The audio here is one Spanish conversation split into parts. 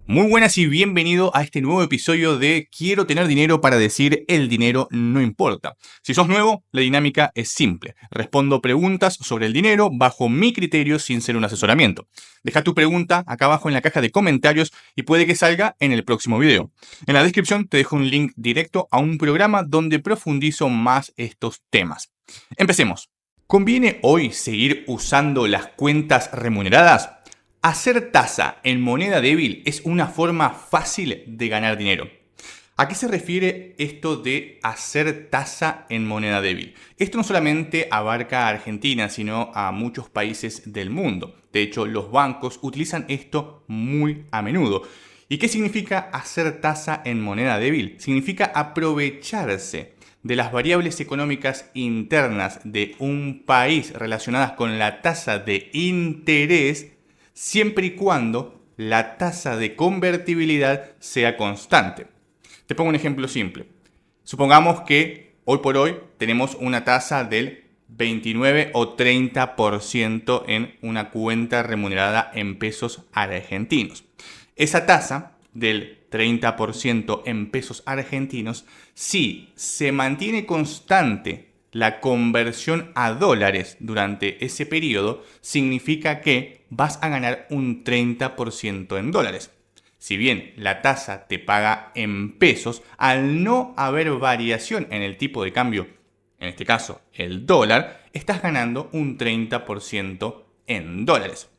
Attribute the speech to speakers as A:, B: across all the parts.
A: Muy buenas y bienvenido a este nuevo episodio de Quiero tener dinero para decir el dinero no importa. Si sos nuevo, la dinámica es simple. Respondo preguntas sobre el dinero bajo mi criterio sin ser un asesoramiento. Deja tu pregunta acá abajo en la caja de comentarios y puede que salga en el próximo video. En la descripción te dejo un link directo a un programa donde profundizo más estos temas. Empecemos. ¿Conviene hoy seguir usando las cuentas remuneradas? Hacer tasa en moneda débil es una forma fácil de ganar dinero. ¿A qué se refiere esto de hacer tasa en moneda débil? Esto no solamente abarca a Argentina, sino a muchos países del mundo. De hecho, los bancos utilizan esto muy a menudo. ¿Y qué significa hacer tasa en moneda débil? Significa aprovecharse de las variables económicas internas de un país relacionadas con la tasa de interés, siempre y cuando la tasa de convertibilidad sea constante. Te pongo un ejemplo simple. Supongamos que hoy por hoy tenemos una tasa del 29 o 30% en una cuenta remunerada en pesos argentinos. Esa tasa del 30% en pesos argentinos, si se mantiene constante la conversión a dólares durante ese periodo, significa que vas a ganar un 30% en dólares. Si bien la tasa te paga en pesos, al no haber variación en el tipo de cambio, en este caso el dólar, estás ganando un 30% en dólares.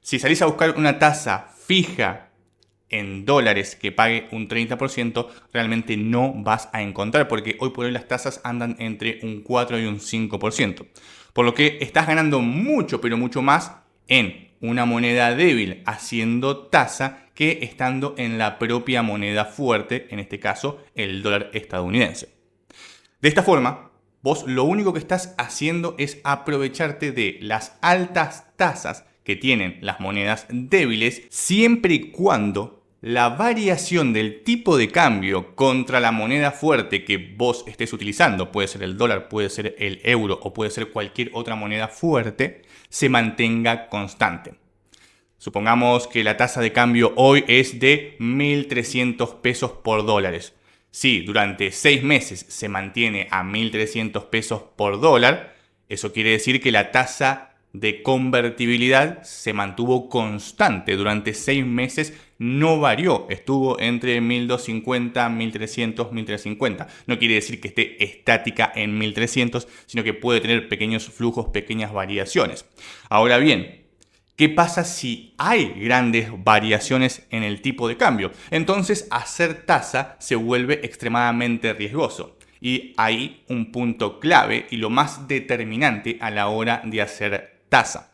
A: Si salís a buscar una tasa fija en dólares que pague un 30%, realmente no vas a encontrar, porque hoy por hoy las tasas andan entre un 4 y un 5%. Por lo que estás ganando mucho, pero mucho más en una moneda débil haciendo tasa que estando en la propia moneda fuerte, en este caso el dólar estadounidense. De esta forma, vos lo único que estás haciendo es aprovecharte de las altas tasas que tienen las monedas débiles, siempre y cuando la variación del tipo de cambio contra la moneda fuerte que vos estés utilizando, puede ser el dólar, puede ser el euro o puede ser cualquier otra moneda fuerte, se mantenga constante. Supongamos que la tasa de cambio hoy es de 1.300 pesos por dólares. Si durante 6 meses se mantiene a 1.300 pesos por dólar, eso quiere decir que la tasa de convertibilidad se mantuvo constante durante 6 meses, no varió, estuvo entre 1.250, 1.300, 1.350. No quiere decir que esté estática en 1.300, sino que puede tener pequeños flujos, pequeñas variaciones. Ahora bien, ¿qué pasa si hay grandes variaciones en el tipo de cambio? Entonces hacer tasa se vuelve extremadamente riesgoso. Y hay un punto clave y lo más determinante a la hora de hacer tasa.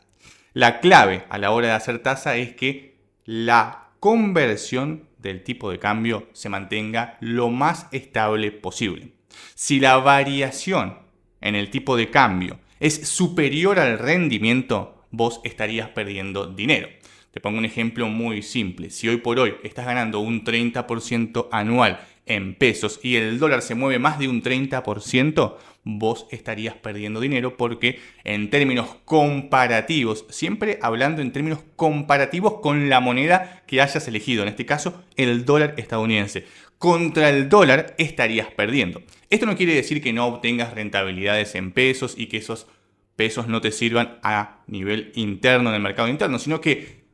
A: La clave a la hora de hacer tasa es que la conversión del tipo de cambio se mantenga lo más estable posible. Si la variación en el tipo de cambio es superior al rendimiento, vos estarías perdiendo dinero. Te pongo un ejemplo muy simple. Si hoy por hoy estás ganando un 30% anual en pesos y el dólar se mueve más de un 30%, vos estarías perdiendo dinero porque en términos comparativos, siempre hablando en términos comparativos con la moneda que hayas elegido, en este caso el dólar estadounidense, contra el dólar estarías perdiendo. Esto no quiere decir que no obtengas rentabilidades en pesos y que esos pesos no te sirvan a nivel interno en el mercado interno, sino que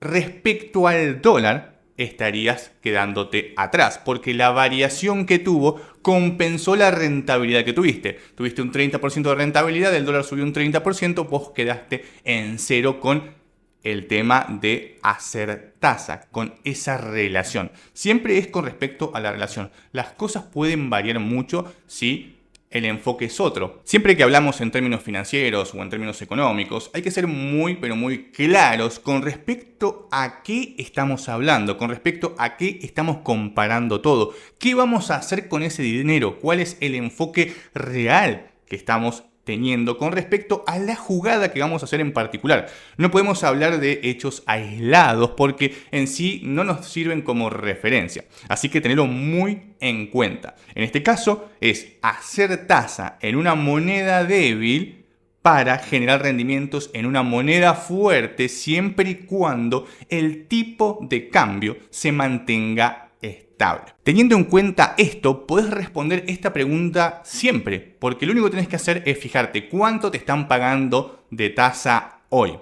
A: respecto al dólar estarías quedándote atrás, porque la variación que tuvo compensó la rentabilidad que tuviste. Tuviste un 30% de rentabilidad, el dólar subió un 30%, vos quedaste en cero con el tema de hacer tasa, con esa relación. Siempre es con respecto a la relación. Las cosas pueden variar mucho si el enfoque es otro. Siempre que hablamos en términos financieros o en términos económicos, hay que ser muy, pero muy claros con respecto a qué estamos hablando, con respecto a qué estamos comparando todo. ¿Qué vamos a hacer con ese dinero? ¿Cuál es el enfoque real que estamos teniendo con respecto a la jugada que vamos a hacer en particular? No podemos hablar de hechos aislados porque en sí no nos sirven como referencia. Así que tenerlo muy en cuenta. En este caso es hacer tasa en una moneda débil para generar rendimientos en una moneda fuerte siempre y cuando el tipo de cambio se mantenga estable. Teniendo en cuenta esto, podés responder esta pregunta siempre, porque lo único que tenés que hacer es fijarte cuánto te están pagando de tasa hoy.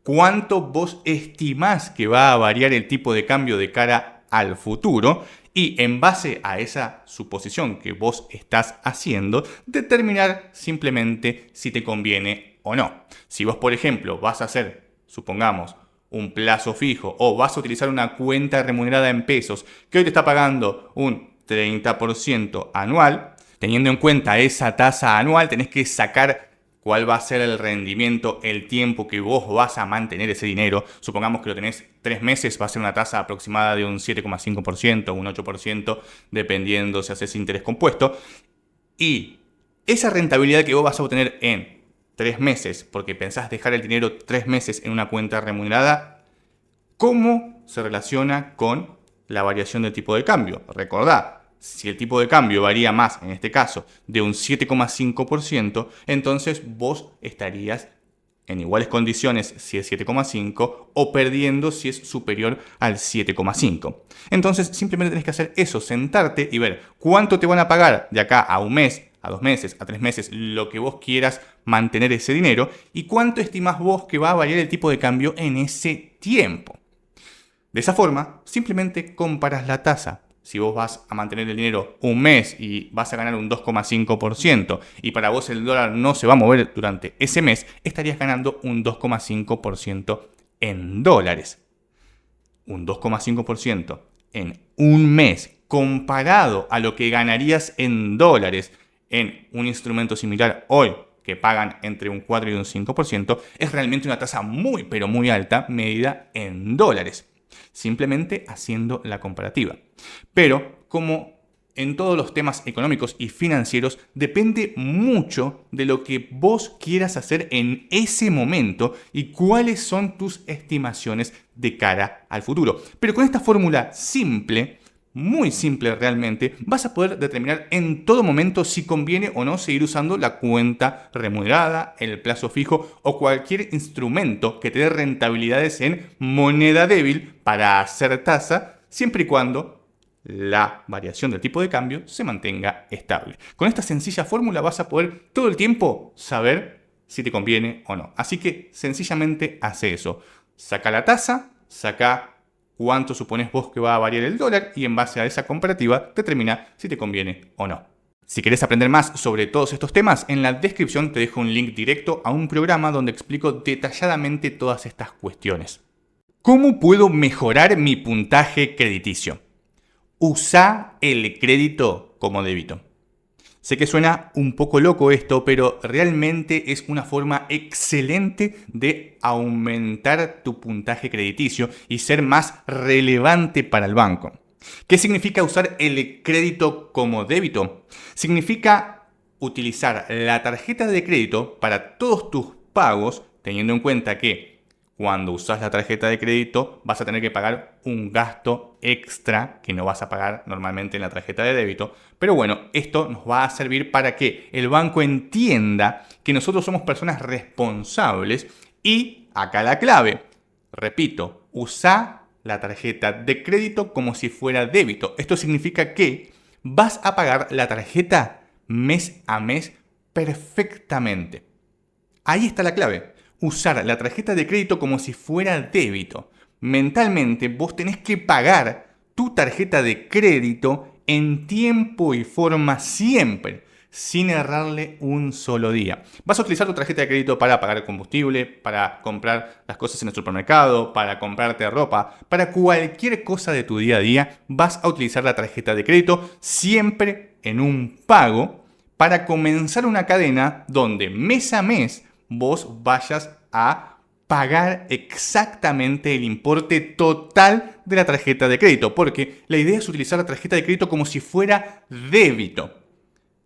A: ¿Cuánto vos estimás que va a variar el tipo de cambio de cara al futuro? Y en base a esa suposición que vos estás haciendo, determinar simplemente si te conviene o no. Si vos, por ejemplo, vas a hacer, supongamos, un plazo fijo o vas a utilizar una cuenta remunerada en pesos que hoy te está pagando un 30% anual, teniendo en cuenta esa tasa anual, tenés que sacar cuál va a ser el rendimiento, el tiempo que vos vas a mantener ese dinero. Supongamos que lo tenés 3 meses, va a ser una tasa aproximada de un 7,5%, un 8%, dependiendo si haces interés compuesto. Y esa rentabilidad que vos vas a obtener en 3 meses, porque pensás dejar el dinero 3 meses en una cuenta remunerada, ¿cómo se relaciona con la variación del tipo de cambio? Recordá, si el tipo de cambio varía más, en este caso, de un 7,5%, entonces vos estarías en iguales condiciones si es 7,5 o perdiendo si es superior al 7,5. Entonces simplemente tenés que hacer eso, sentarte y ver cuánto te van a pagar de acá a un mes, a 2 meses, a 3 meses, lo que vos quieras mantener ese dinero y cuánto estimás vos que va a variar el tipo de cambio en ese tiempo. De esa forma, simplemente comparas la tasa. Si vos vas a mantener el dinero un mes y vas a ganar un 2,5% y para vos el dólar no se va a mover durante ese mes, estarías ganando un 2,5% en dólares. Un 2,5% en un mes comparado a lo que ganarías en dólares en un instrumento similar hoy, que pagan entre un 4 y un 5%, es realmente una tasa muy pero muy alta medida en dólares. Simplemente haciendo la comparativa. Pero como en todos los temas económicos y financieros, depende mucho de lo que vos quieras hacer en ese momento y cuáles son tus estimaciones de cara al futuro. Pero con esta fórmula simple, muy simple realmente, vas a poder determinar en todo momento si conviene o no seguir usando la cuenta remunerada, el plazo fijo o cualquier instrumento que te dé rentabilidades en moneda débil para hacer tasa, siempre y cuando la variación del tipo de cambio se mantenga estable. Con esta sencilla fórmula vas a poder todo el tiempo saber si te conviene o no. Así que sencillamente hace eso. Saca la tasa, saca cuánto supones vos que va a variar el dólar y en base a esa comparativa determina si te conviene o no. Si querés aprender más sobre todos estos temas, en la descripción te dejo un link directo a un programa donde explico detalladamente todas estas cuestiones. ¿Cómo puedo mejorar mi puntaje crediticio? Usa el crédito como débito. Sé que suena un poco loco esto, pero realmente es una forma excelente de aumentar tu puntaje crediticio y ser más relevante para el banco. ¿Qué significa usar el crédito como débito? Significa utilizar la tarjeta de crédito para todos tus pagos, teniendo en cuenta que cuando usas la tarjeta de crédito vas a tener que pagar un gasto extra que no vas a pagar normalmente en la tarjeta de débito. Pero bueno, esto nos va a servir para que el banco entienda que nosotros somos personas responsables y acá la clave. Repito, usa la tarjeta de crédito como si fuera débito. Esto significa que vas a pagar la tarjeta mes a mes perfectamente. Ahí está la clave. Usar la tarjeta de crédito como si fuera débito. Mentalmente vos tenés que pagar tu tarjeta de crédito en tiempo y forma siempre, sin errarle un solo día. Vas a utilizar tu tarjeta de crédito para pagar el combustible, para comprar las cosas en el supermercado, para comprarte ropa, para cualquier cosa de tu día a día, vas a utilizar la tarjeta de crédito siempre en un pago para comenzar una cadena donde mes a mes vos vayas a pagar exactamente el importe total de la tarjeta de crédito, porque la idea es utilizar la tarjeta de crédito como si fuera débito.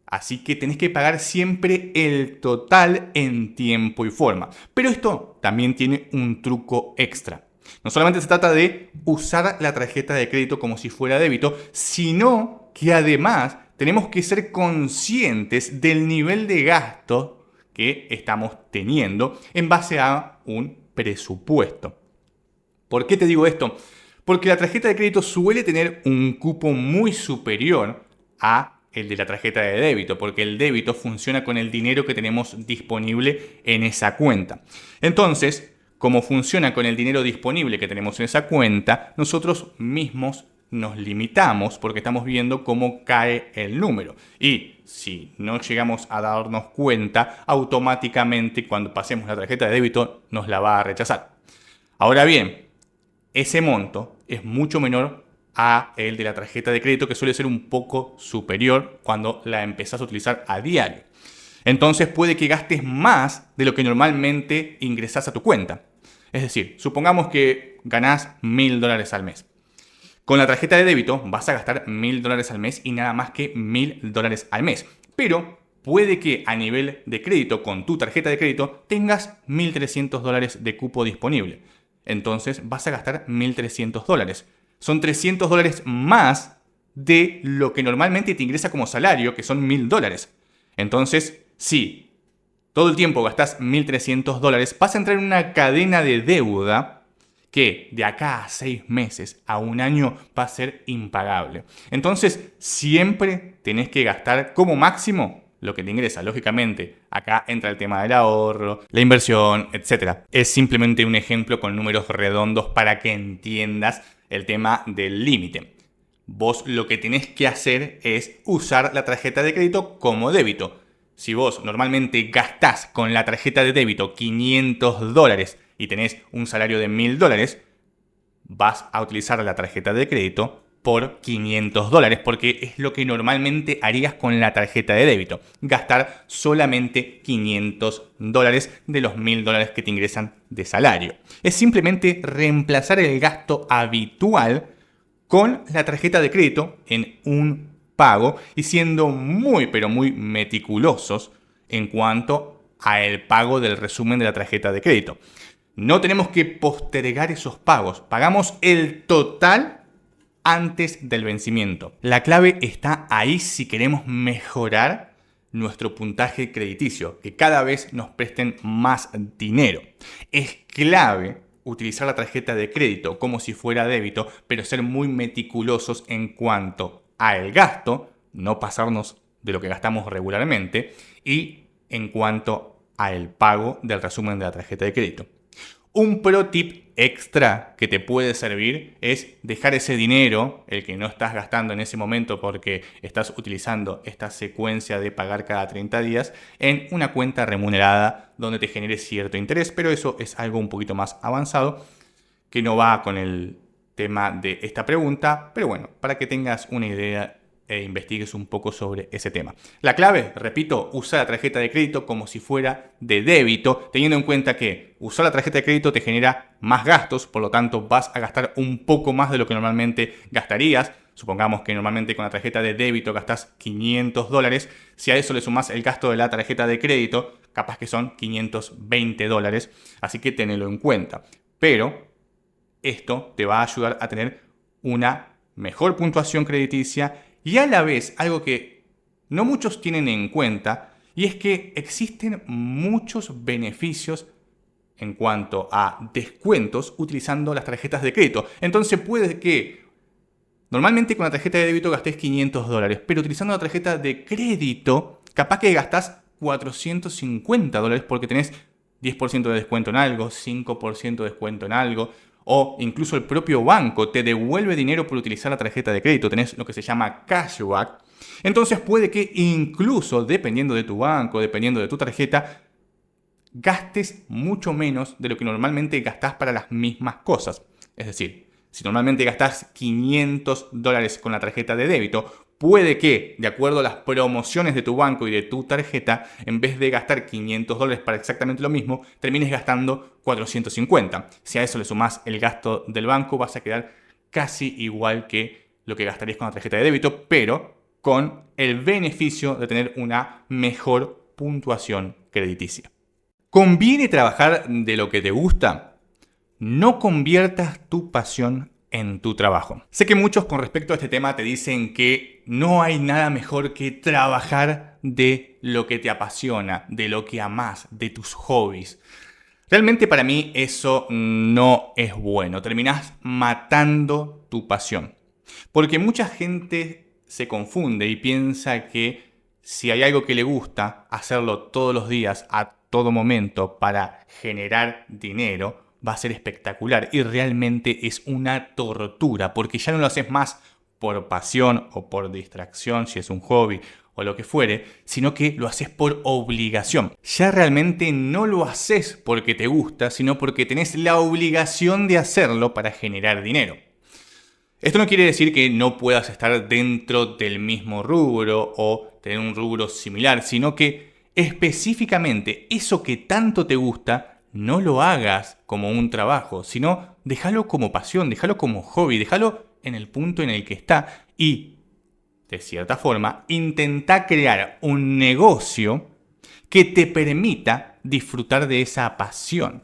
A: Así que tenés que pagar siempre el total en tiempo y forma. Pero esto también tiene un truco extra. No solamente se trata de usar la tarjeta de crédito como si fuera débito, sino que además tenemos que ser conscientes del nivel de gasto que estamos teniendo en base a un presupuesto. ¿Por qué te digo esto? Porque la tarjeta de crédito suele tener un cupo muy superior a el de la tarjeta de débito, porque el débito funciona con el dinero que tenemos disponible en esa cuenta. Entonces, como funciona con el dinero disponible que tenemos en esa cuenta, nosotros mismos nos limitamos porque estamos viendo cómo cae el número. Y si no llegamos a darnos cuenta, automáticamente cuando pasemos la tarjeta de débito nos la va a rechazar. Ahora bien, ese monto es mucho menor a el de la tarjeta de crédito, que suele ser un poco superior cuando la empezás a utilizar a diario. Entonces puede que gastes más de lo que normalmente ingresás a tu cuenta. Es decir, supongamos que ganás $1.000 al mes. Con la tarjeta de débito vas a gastar $1.000 al mes y nada más que $1.000 al mes. Pero puede que a nivel de crédito, con tu tarjeta de crédito, tengas $1.300 de cupo disponible. Entonces vas a gastar $1.300. Son $300 más de lo que normalmente te ingresa como salario, que son $1.000. Entonces, si todo el tiempo gastas $1.300, vas a entrar en una cadena de deuda que de acá a 6 meses, a un año, va a ser impagable. Entonces, siempre tenés que gastar como máximo lo que te ingresa. Lógicamente, acá entra el tema del ahorro, la inversión, etc. Es simplemente un ejemplo con números redondos para que entiendas el tema del límite. Vos lo que tenés que hacer es usar la tarjeta de crédito como débito. Si vos normalmente gastás con la tarjeta de débito $500 y tenés un salario de $1.000, vas a utilizar la tarjeta de crédito por $500, porque es lo que normalmente harías con la tarjeta de débito. Gastar solamente $500 de los $1.000 que te ingresan de salario. Es simplemente reemplazar el gasto habitual con la tarjeta de crédito en un pago y siendo muy pero muy meticulosos en cuanto a el pago del resumen de la tarjeta de crédito. No tenemos que postergar esos pagos. Pagamos el total antes del vencimiento. La clave está ahí si queremos mejorar nuestro puntaje crediticio, que cada vez nos presten más dinero. Es clave utilizar la tarjeta de crédito como si fuera débito, pero ser muy meticulosos en cuanto al gasto, no pasarnos de lo que gastamos regularmente, y en cuanto al pago del resumen de la tarjeta de crédito. Un pro tip extra que te puede servir es dejar ese dinero, el que no estás gastando en ese momento porque estás utilizando esta secuencia de pagar cada 30 días, en una cuenta remunerada donde te genere cierto interés, pero eso es algo un poquito más avanzado que no va con el tema de esta pregunta, pero bueno, para que tengas una idea e investigues un poco sobre ese tema. La clave, repito, usar la tarjeta de crédito como si fuera de débito, teniendo en cuenta que usar la tarjeta de crédito te genera más gastos, por lo tanto vas a gastar un poco más de lo que normalmente gastarías. Supongamos que normalmente con la tarjeta de débito gastas $500, si a eso le sumas el gasto de la tarjeta de crédito, capaz que son $520, así que tenelo en cuenta. Pero esto te va a ayudar a tener una mejor puntuación crediticia y a la vez algo que no muchos tienen en cuenta, y es que existen muchos beneficios en cuanto a descuentos utilizando las tarjetas de crédito. Entonces puede que normalmente con la tarjeta de débito gastés $500, pero utilizando la tarjeta de crédito capaz que gastás $450 porque tenés 10% de descuento en algo, 5% de descuento en algo, o incluso el propio banco te devuelve dinero por utilizar la tarjeta de crédito. Tenés lo que se llama cashback. Entonces puede que incluso, dependiendo de tu banco, dependiendo de tu tarjeta, gastes mucho menos de lo que normalmente gastás para las mismas cosas. Es decir, si normalmente gastás $500 con la tarjeta de débito, puede que, de acuerdo a las promociones de tu banco y de tu tarjeta, en vez de gastar $500 para exactamente lo mismo, termines gastando $450. Si a eso le sumás el gasto del banco, vas a quedar casi igual que lo que gastarías con la tarjeta de débito, pero con el beneficio de tener una mejor puntuación crediticia. ¿Conviene trabajar de lo que te gusta? No conviertas tu pasión en tu trabajo. Sé que muchos con respecto a este tema te dicen que no hay nada mejor que trabajar de lo que te apasiona, de lo que amás, de tus hobbies. Realmente para mí eso no es bueno. Terminás matando tu pasión. Porque mucha gente se confunde y piensa que si hay algo que le gusta, hacerlo todos los días, a todo momento, para generar dinero, va a ser espectacular. Y realmente es una tortura, porque ya no lo haces más por pasión o por distracción, si es un hobby o lo que fuere, sino que lo haces por obligación. Ya realmente no lo haces porque te gusta, sino porque tenés la obligación de hacerlo para generar dinero. Esto no quiere decir que no puedas estar dentro del mismo rubro o tener un rubro similar, sino que específicamente eso que tanto te gusta, no lo hagas como un trabajo, sino déjalo como pasión, déjalo como hobby, déjalo en el punto en el que está y, de cierta forma, intenta crear un negocio que te permita disfrutar de esa pasión.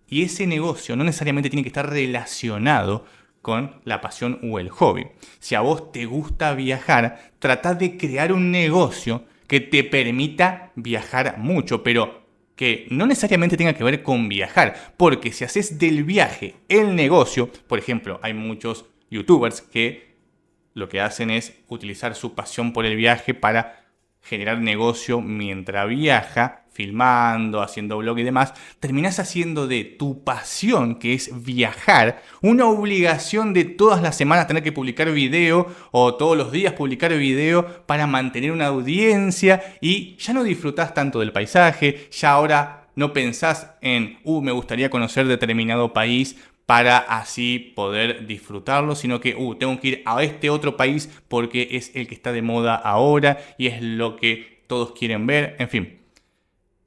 A: Y ese negocio no necesariamente tiene que estar relacionado con la pasión o el hobby. Si a vos te gusta viajar, trata de crear un negocio que te permita viajar mucho, pero que no necesariamente tenga que ver con viajar, porque si haces del viaje el negocio, por ejemplo, hay muchos youtubers que lo que hacen es utilizar su pasión por el viaje para generar negocio mientras viaja, filmando, haciendo blog y demás. Terminás haciendo de tu pasión, que es viajar, una obligación de todas las semanas tener que publicar video o todos los días publicar video para mantener una audiencia y ya no disfrutás tanto del paisaje, ya ahora no pensás en, me gustaría conocer determinado país para así poder disfrutarlo, sino que tengo que ir a este otro país porque es el que está de moda ahora y es lo que todos quieren ver, en fin.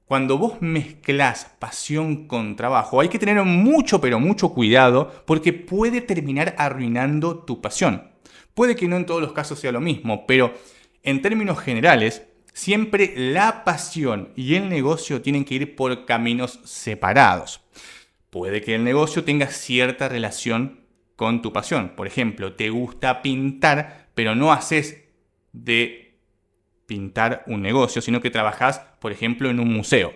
A: Cuando vos mezclás pasión con trabajo, hay que tener mucho, pero mucho cuidado porque puede terminar arruinando tu pasión. Puede que no en todos los casos sea lo mismo, pero en términos generales, siempre la pasión y el negocio tienen que ir por caminos separados. Puede que el negocio tenga cierta relación con tu pasión. Por ejemplo, te gusta pintar, pero no haces de pintar un negocio, sino que trabajás, por ejemplo, en un museo.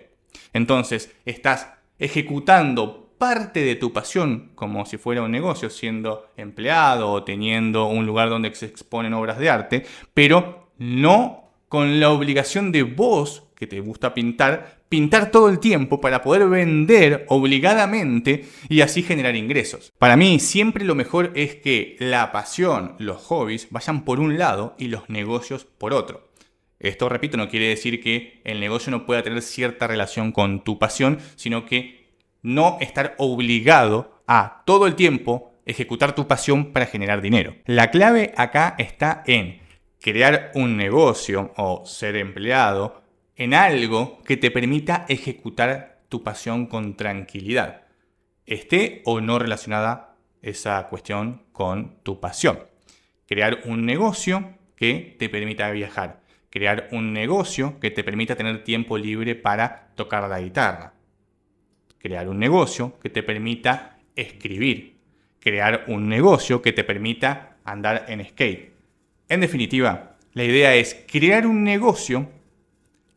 A: Entonces, estás ejecutando parte de tu pasión como si fuera un negocio, siendo empleado o teniendo un lugar donde se exponen obras de arte, pero no con la obligación de vos, que te gusta pintar todo el tiempo para poder vender obligadamente y así generar ingresos. Para mí siempre lo mejor es que la pasión, los hobbies vayan por un lado y los negocios por otro. Esto, repito, no quiere decir que el negocio no pueda tener cierta relación con tu pasión, sino que no estar obligado a todo el tiempo ejecutar tu pasión para generar dinero. La clave acá está en crear un negocio o ser empleado en algo que te permita ejecutar tu pasión con tranquilidad, esté o no relacionada esa cuestión con tu pasión. Crear un negocio que te permita viajar, crear un negocio que te permita tener tiempo libre para tocar la guitarra, crear un negocio que te permita escribir, crear un negocio que te permita andar en skate. En definitiva, la idea es crear un negocio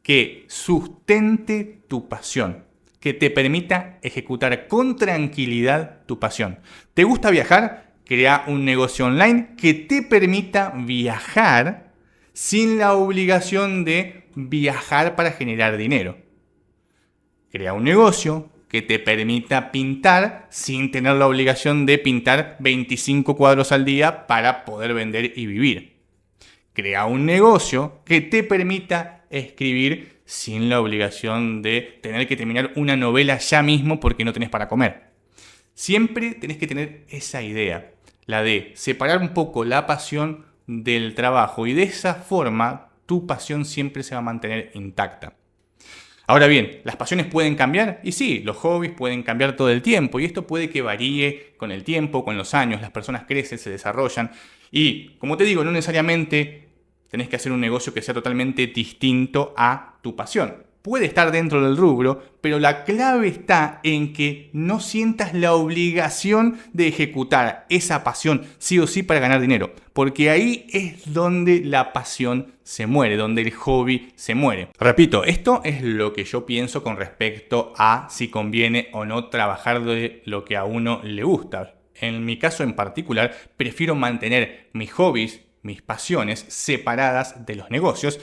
A: que sustente tu pasión, que te permita ejecutar con tranquilidad tu pasión. ¿Te gusta viajar? Crea un negocio online que te permita viajar sin la obligación de viajar para generar dinero. Crea un negocio que te permita pintar sin tener la obligación de pintar 25 cuadros al día para poder vender y vivir. Crea un negocio que te permita escribir sin la obligación de tener que terminar una novela ya mismo porque no tenés para comer. Siempre tenés que tener esa idea, la de separar un poco la pasión del trabajo y de esa forma tu pasión siempre se va a mantener intacta. Ahora bien, ¿las pasiones pueden cambiar? Y sí, los hobbies pueden cambiar todo el tiempo y esto puede que varíe con el tiempo, con los años, las personas crecen, se desarrollan y, como te digo, no necesariamente tenés que hacer un negocio que sea totalmente distinto a tu pasión. puede estar dentro del rubro, pero la clave está en que no sientas la obligación de ejecutar esa pasión sí o sí para ganar dinero, porque ahí es donde la pasión se muere, donde el hobby se muere. Repito, esto es lo que yo pienso con respecto a si conviene o no trabajar de lo que a uno le gusta. En mi caso en particular, prefiero mantener mis hobbies, mis pasiones separadas de los negocios,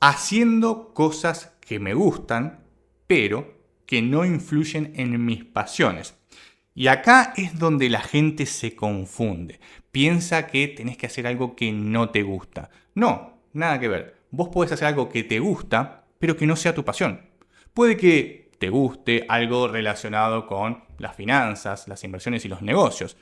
A: haciendo cosas que me gustan, pero que no influyen en mis pasiones. Y acá es donde la gente se confunde. Piensa que tenés que hacer algo que no te gusta. No, nada que ver. Vos podés hacer algo que te gusta, pero que no sea tu pasión. Puede que te guste algo relacionado con las finanzas, las inversiones y los negocios.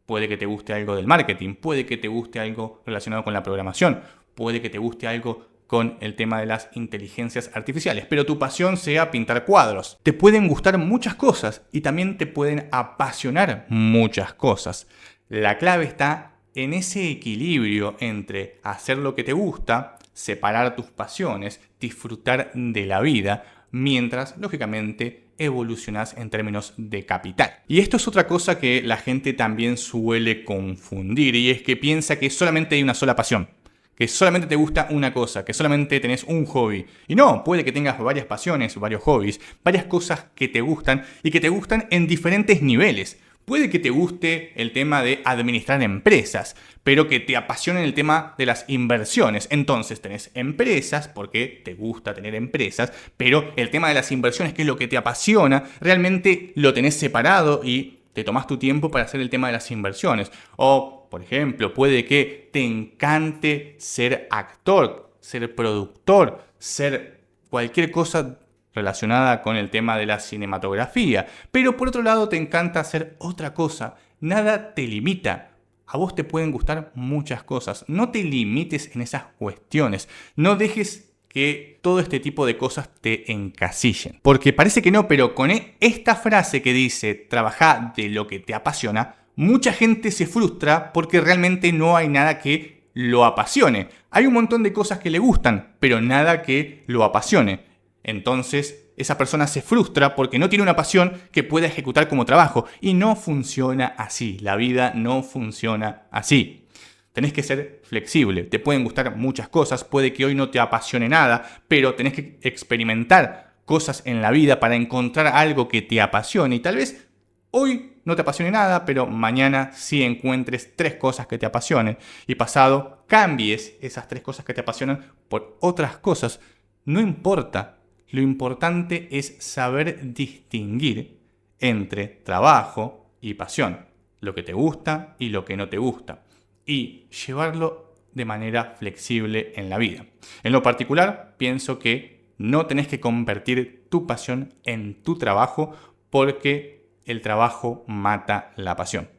A: Puede que te guste algo del marketing, puede que te guste algo relacionado con la programación, puede que te guste algo con el tema de las inteligencias artificiales, pero tu pasión sea pintar cuadros. Te pueden gustar muchas cosas y también te pueden apasionar muchas cosas. La clave está en ese equilibrio entre hacer lo que te gusta, separar tus pasiones, disfrutar de la vida, mientras, lógicamente, evolucionas en términos de capital. Y esto es otra cosa que la gente también suele confundir, y es que piensa que solamente hay una sola pasión, que solamente te gusta una cosa, que solamente tenés un hobby. Y no, puede que tengas varias pasiones, varios hobbies, varias cosas que te gustan y que te gustan en diferentes niveles. Puede que te guste el tema de administrar empresas, pero que te apasione el tema de las inversiones. Entonces tenés empresas porque te gusta tener empresas, pero el tema de las inversiones, que es lo que te apasiona, realmente lo tenés separado y te tomás tu tiempo para hacer el tema de las inversiones. O, por ejemplo, puede que te encante ser actor, ser productor, ser cualquier cosa relacionada con el tema de la cinematografía, pero por otro lado te encanta hacer otra cosa. Nada te limita. A vos te pueden gustar muchas cosas. No te limites en esas cuestiones. No dejes que todo este tipo de cosas te encasillen. Porque parece que no, pero con esta frase que dice trabaja de lo que te apasiona, mucha gente se frustra porque realmente no hay nada que lo apasione. Hay un montón de cosas que le gustan, pero nada que lo apasione. Entonces, esa persona se frustra porque no tiene una pasión que pueda ejecutar como trabajo. Y no funciona así. La vida no funciona así. Tenés que ser flexible. Te pueden gustar muchas cosas. Puede que hoy no te apasione nada, pero tenés que experimentar cosas en la vida para encontrar algo que te apasione. Y tal vez hoy no te apasione nada, pero mañana sí encuentres 3 cosas que te apasionen. Y pasado cambies esas 3 cosas que te apasionan por otras cosas. No importa. Lo importante es saber distinguir entre trabajo y pasión, lo que te gusta y lo que no te gusta, y llevarlo de manera flexible en la vida. En lo particular, pienso que no tenés que convertir tu pasión en tu trabajo porque el trabajo mata la pasión.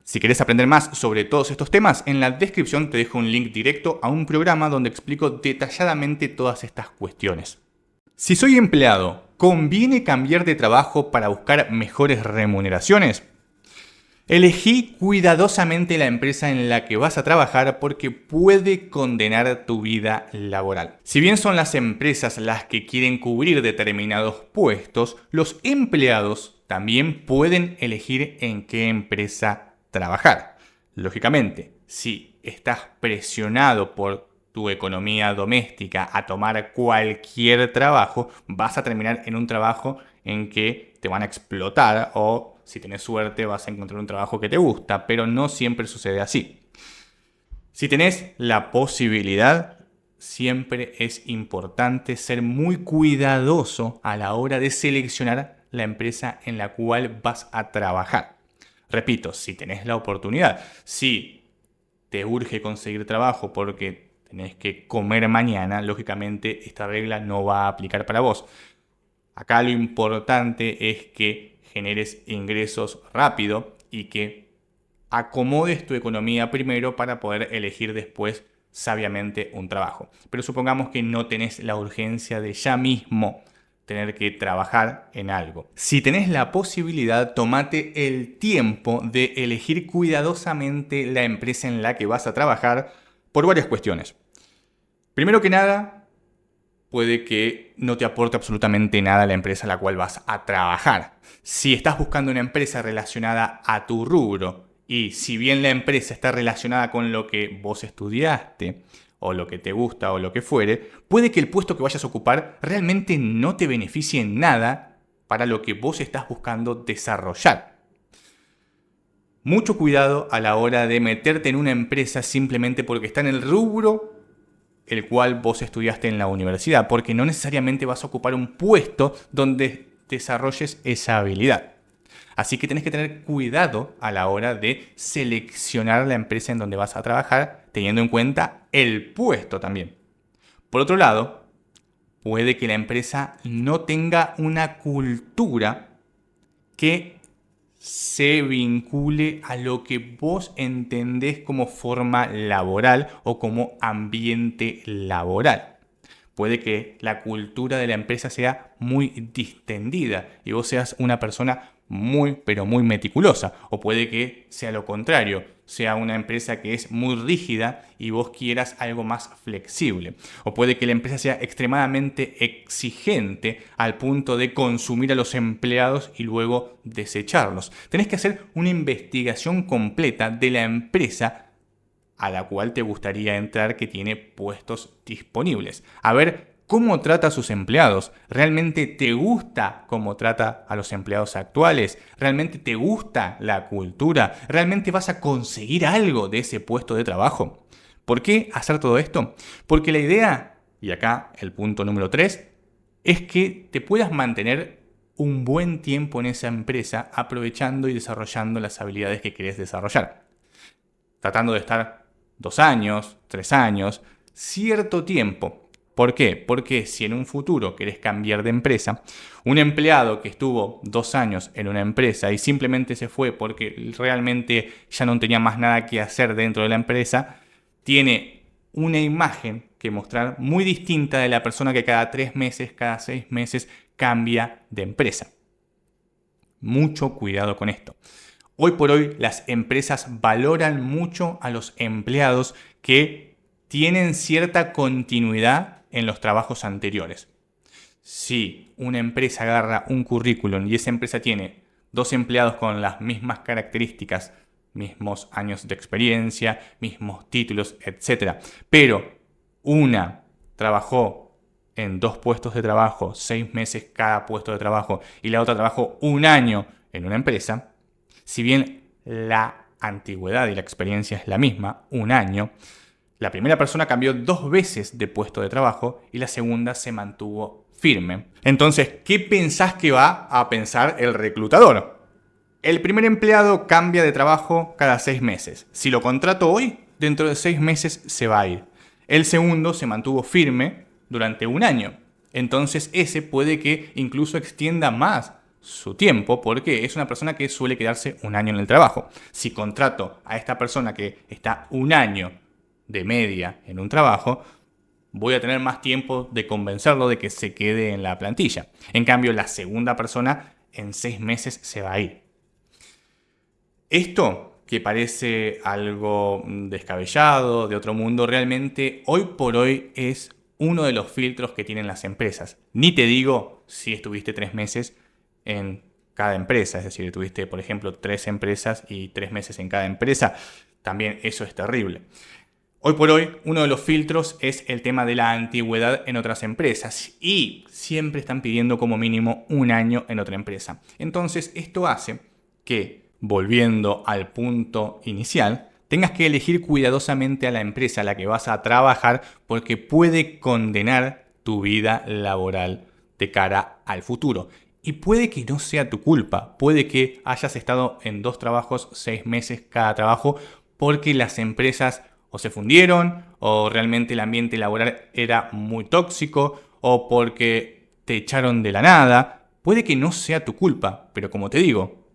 A: Si querés aprender más sobre todos estos temas, en la descripción te dejo un link directo a un programa donde explico detalladamente todas estas cuestiones. Si soy empleado, ¿conviene cambiar de trabajo para buscar mejores remuneraciones? Elegí cuidadosamente la empresa en la que vas a trabajar porque puede condenar tu vida laboral. Si bien son las empresas las que quieren cubrir determinados puestos, los empleados también pueden elegir en qué empresa trabajar. Lógicamente, si estás presionado por tu economía doméstica a tomar cualquier trabajo, vas a terminar en un trabajo en que te van a explotar o, si tenés suerte, vas a encontrar un trabajo que te gusta, pero no siempre sucede así. Si tenés la posibilidad, siempre es importante ser muy cuidadoso a la hora de seleccionar la empresa en la cual vas a trabajar. Repito, si tenés la oportunidad, si te urge conseguir trabajo porque tenés que comer mañana, lógicamente esta regla no va a aplicar para vos. Acá lo importante es que generes ingresos rápido y que acomodes tu economía primero para poder elegir después sabiamente un trabajo. Pero supongamos que no tenés la urgencia de ya mismo tener que trabajar en algo. Si tenés la posibilidad, tomate el tiempo de elegir cuidadosamente la empresa en la que vas a trabajar por varias cuestiones. Primero que nada, puede que no te aporte absolutamente nada a la empresa a la cual vas a trabajar. Si estás buscando una empresa relacionada a tu rubro y si bien la empresa está relacionada con lo que vos estudiaste o lo que te gusta o lo que fuere, puede que el puesto que vayas a ocupar realmente no te beneficie en nada para lo que vos estás buscando desarrollar. Mucho cuidado a la hora de meterte en una empresa simplemente porque está en el rubro el cual vos estudiaste en la universidad, porque no necesariamente vas a ocupar un puesto donde desarrolles esa habilidad. Así que tenés que tener cuidado a la hora de seleccionar la empresa en donde vas a trabajar, teniendo en cuenta el puesto también. Por otro lado, puede que la empresa no tenga una cultura que se vincule a lo que vos entendés como forma laboral o como ambiente laboral. Puede que la cultura de la empresa sea muy distendida y vos seas una persona muy, pero muy meticulosa. O puede que sea lo contrario, sea una empresa que es muy rígida y vos quieras algo más flexible. O puede que la empresa sea extremadamente exigente al punto de consumir a los empleados y luego desecharlos. Tenés que hacer una investigación completa de la empresa a la cual te gustaría entrar que tiene puestos disponibles. A ver cómo trata a sus empleados. ¿Realmente te gusta cómo trata a los empleados actuales? ¿Realmente te gusta la cultura? ¿Realmente vas a conseguir algo de ese puesto de trabajo? ¿Por qué hacer todo esto? Porque la idea, y acá el punto número 3, es que te puedas mantener un buen tiempo en esa empresa aprovechando y desarrollando las habilidades que querés desarrollar. Tratando de estar 2 años, 3 años, cierto tiempo. ¿Por qué? Porque si en un futuro querés cambiar de empresa, un empleado que estuvo 2 años en una empresa y simplemente se fue porque realmente ya no tenía más nada que hacer dentro de la empresa, tiene una imagen que mostrar muy distinta de la persona que cada 3 meses, cada 6 meses cambia de empresa. Mucho cuidado con esto. Hoy por hoy las empresas valoran mucho a los empleados que tienen cierta continuidad en los trabajos anteriores. Si una empresa agarra un currículum y esa empresa tiene 2 empleados con las mismas características, mismos años de experiencia, mismos títulos, etc., pero una trabajó en 2 puestos de trabajo, 6 meses cada puesto de trabajo, y la otra trabajó 1 año en una empresa, si bien la antigüedad y la experiencia es la misma, 1 año, la primera persona cambió 2 veces de puesto de trabajo y la segunda se mantuvo firme. Entonces, ¿qué pensás que va a pensar el reclutador? El primer empleado cambia de trabajo cada 6 meses. Si lo contrato hoy, dentro de 6 meses se va a ir. El segundo se mantuvo firme durante 1 año. Entonces ese puede que incluso extienda más su tiempo porque es una persona que suele quedarse 1 año en el trabajo. Si contrato a esta persona que está 1 año de media en un trabajo, voy a tener más tiempo de convencerlo de que se quede en la plantilla. En cambio, la segunda persona en 6 meses se va a ir. Esto, que parece algo descabellado, de otro mundo, realmente hoy por hoy es uno de los filtros que tienen las empresas. Ni te digo si estuviste 3 meses en cada empresa, es decir, tuviste, por ejemplo, 3 empresas y 3 meses en cada empresa. También eso es terrible. Hoy por hoy, uno de los filtros es el tema de la antigüedad en otras empresas y siempre están pidiendo como mínimo 1 año en otra empresa. Entonces, esto hace que, volviendo al punto inicial, tengas que elegir cuidadosamente a la empresa a la que vas a trabajar porque puede condenar tu vida laboral de cara al futuro. Y puede que no sea tu culpa, puede que hayas estado en 2 trabajos, 6 meses cada trabajo, porque las empresas o se fundieron, o realmente el ambiente laboral era muy tóxico, o porque te echaron de la nada. Puede que no sea tu culpa, pero como te digo,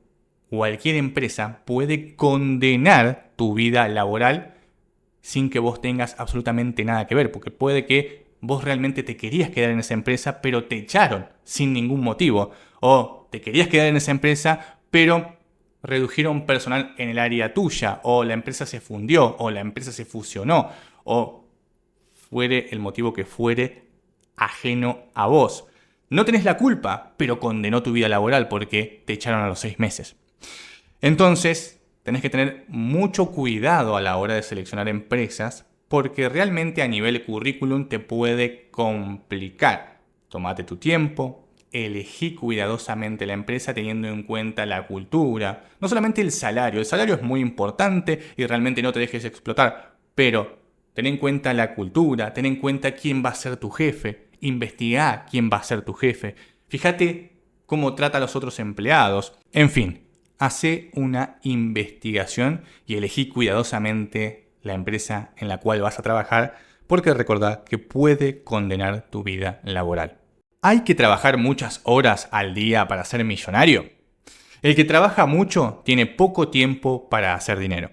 A: cualquier empresa puede condenar tu vida laboral sin que vos tengas absolutamente nada que ver, porque puede que vos realmente te querías quedar en esa empresa, pero te echaron sin ningún motivo, o te querías quedar en esa empresa, pero redujeron personal en el área tuya, o la empresa se fundió, o la empresa se fusionó, o fuere el motivo que fuere, ajeno a vos. No tenés la culpa, pero condenó tu vida laboral porque te echaron a los 6 meses. Entonces, tenés que tener mucho cuidado a la hora de seleccionar empresas porque realmente a nivel currículum te puede complicar. Tómate tu tiempo, elegí cuidadosamente la empresa teniendo en cuenta la cultura, no solamente el salario es muy importante y realmente no te dejes explotar, pero ten en cuenta la cultura, ten en cuenta quién va a ser tu jefe, investigá quién va a ser tu jefe, fíjate cómo trata a los otros empleados, en fin, hace una investigación y elegí cuidadosamente la empresa en la cual vas a trabajar porque recordá que puede condenar tu vida laboral. ¿Hay que trabajar muchas horas al día para ser millonario? El que trabaja mucho tiene poco tiempo para hacer dinero.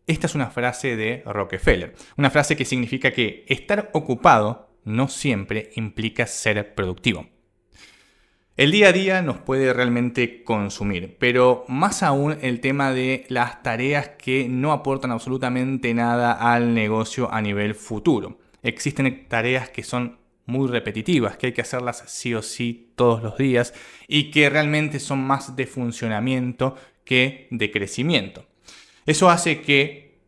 A: Esta es una frase de Rockefeller, una frase que significa que estar ocupado no siempre implica ser productivo. El día a día nos puede realmente consumir, pero más aún el tema de las tareas que no aportan absolutamente nada al negocio a nivel futuro. Existen tareas que son muy repetitivas, que hay que hacerlas sí o sí todos los días y que realmente son más de funcionamiento que de crecimiento. Eso hace que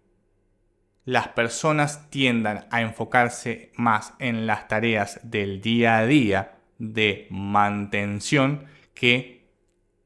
A: las personas tiendan a enfocarse más en las tareas del día a día de mantención que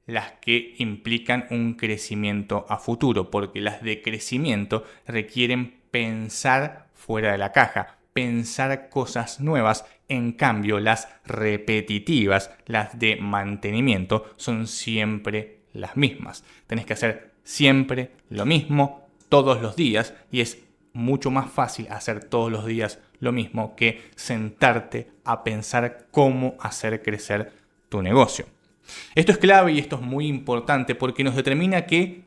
A: las que implican un crecimiento a futuro, porque las de crecimiento requieren pensar fuera de la caja, pensar cosas nuevas. En cambio, las repetitivas, las de mantenimiento, son siempre las mismas. Tenés que hacer siempre lo mismo todos los días y es mucho más fácil hacer todos los días lo mismo que sentarte a pensar cómo hacer crecer tu negocio. Esto es clave y esto es muy importante porque nos determina que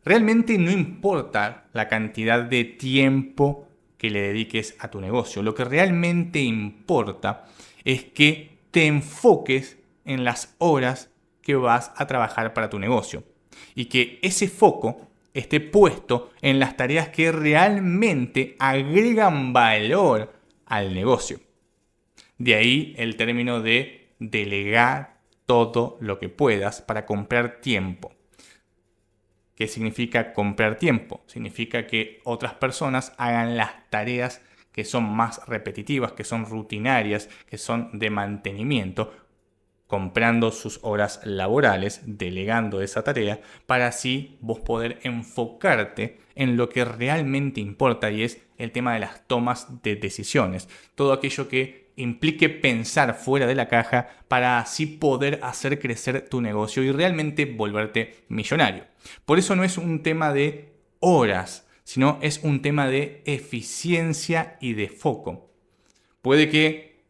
A: realmente no importa la cantidad de tiempo que le dediques a tu negocio. Lo que realmente importa es que te enfoques en las horas que vas a trabajar para tu negocio y que ese foco esté puesto en las tareas que realmente agregan valor al negocio. De ahí el término de delegar todo lo que puedas para comprar tiempo. ¿Qué significa comprar tiempo? Significa que otras personas hagan las tareas que son más repetitivas, que son rutinarias, que son de mantenimiento, comprando sus horas laborales, delegando esa tarea, para así vos poder enfocarte en lo que realmente importa y es el tema de las tomas de decisiones. Todo aquello que implique pensar fuera de la caja para así poder hacer crecer tu negocio y realmente volverte millonario. Por eso no es un tema de horas, sino es un tema de eficiencia y de foco. Puede que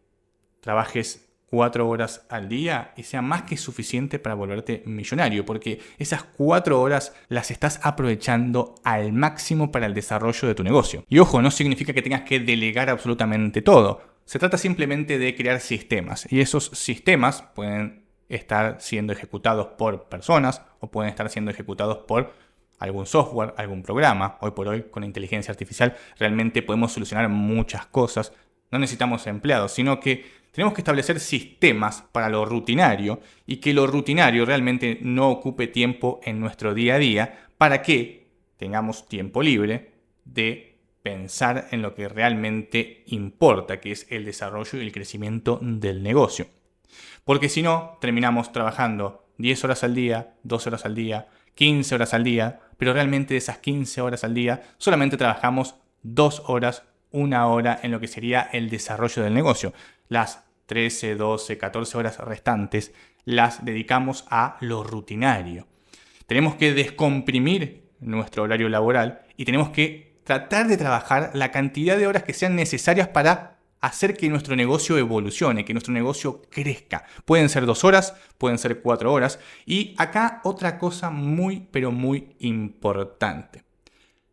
A: trabajes 4 horas al día y sea más que suficiente para volverte millonario, porque esas 4 horas las estás aprovechando al máximo para el desarrollo de tu negocio. Y ojo, no significa que tengas que delegar absolutamente todo. Se trata simplemente de crear sistemas y esos sistemas pueden estar siendo ejecutados por personas o pueden estar siendo ejecutados por algún software, algún programa. Hoy por hoy con la inteligencia artificial realmente podemos solucionar muchas cosas. No necesitamos empleados, sino que tenemos que establecer sistemas para lo rutinario y que lo rutinario realmente no ocupe tiempo en nuestro día a día para que tengamos tiempo libre de pensar en lo que realmente importa, que es el desarrollo y el crecimiento del negocio. Porque si no, terminamos trabajando 10 horas al día, 12 horas al día, 15 horas al día, pero realmente de esas 15 horas al día solamente trabajamos 2 horas, 1 hora en lo que sería el desarrollo del negocio. Las 13, 12, 14 horas restantes las dedicamos a lo rutinario. Tenemos que descomprimir nuestro horario laboral y tenemos que tratar de trabajar la cantidad de horas que sean necesarias para hacer que nuestro negocio evolucione, que nuestro negocio crezca. Pueden ser 2 horas, pueden ser 4 horas. Y acá otra cosa muy, pero muy importante.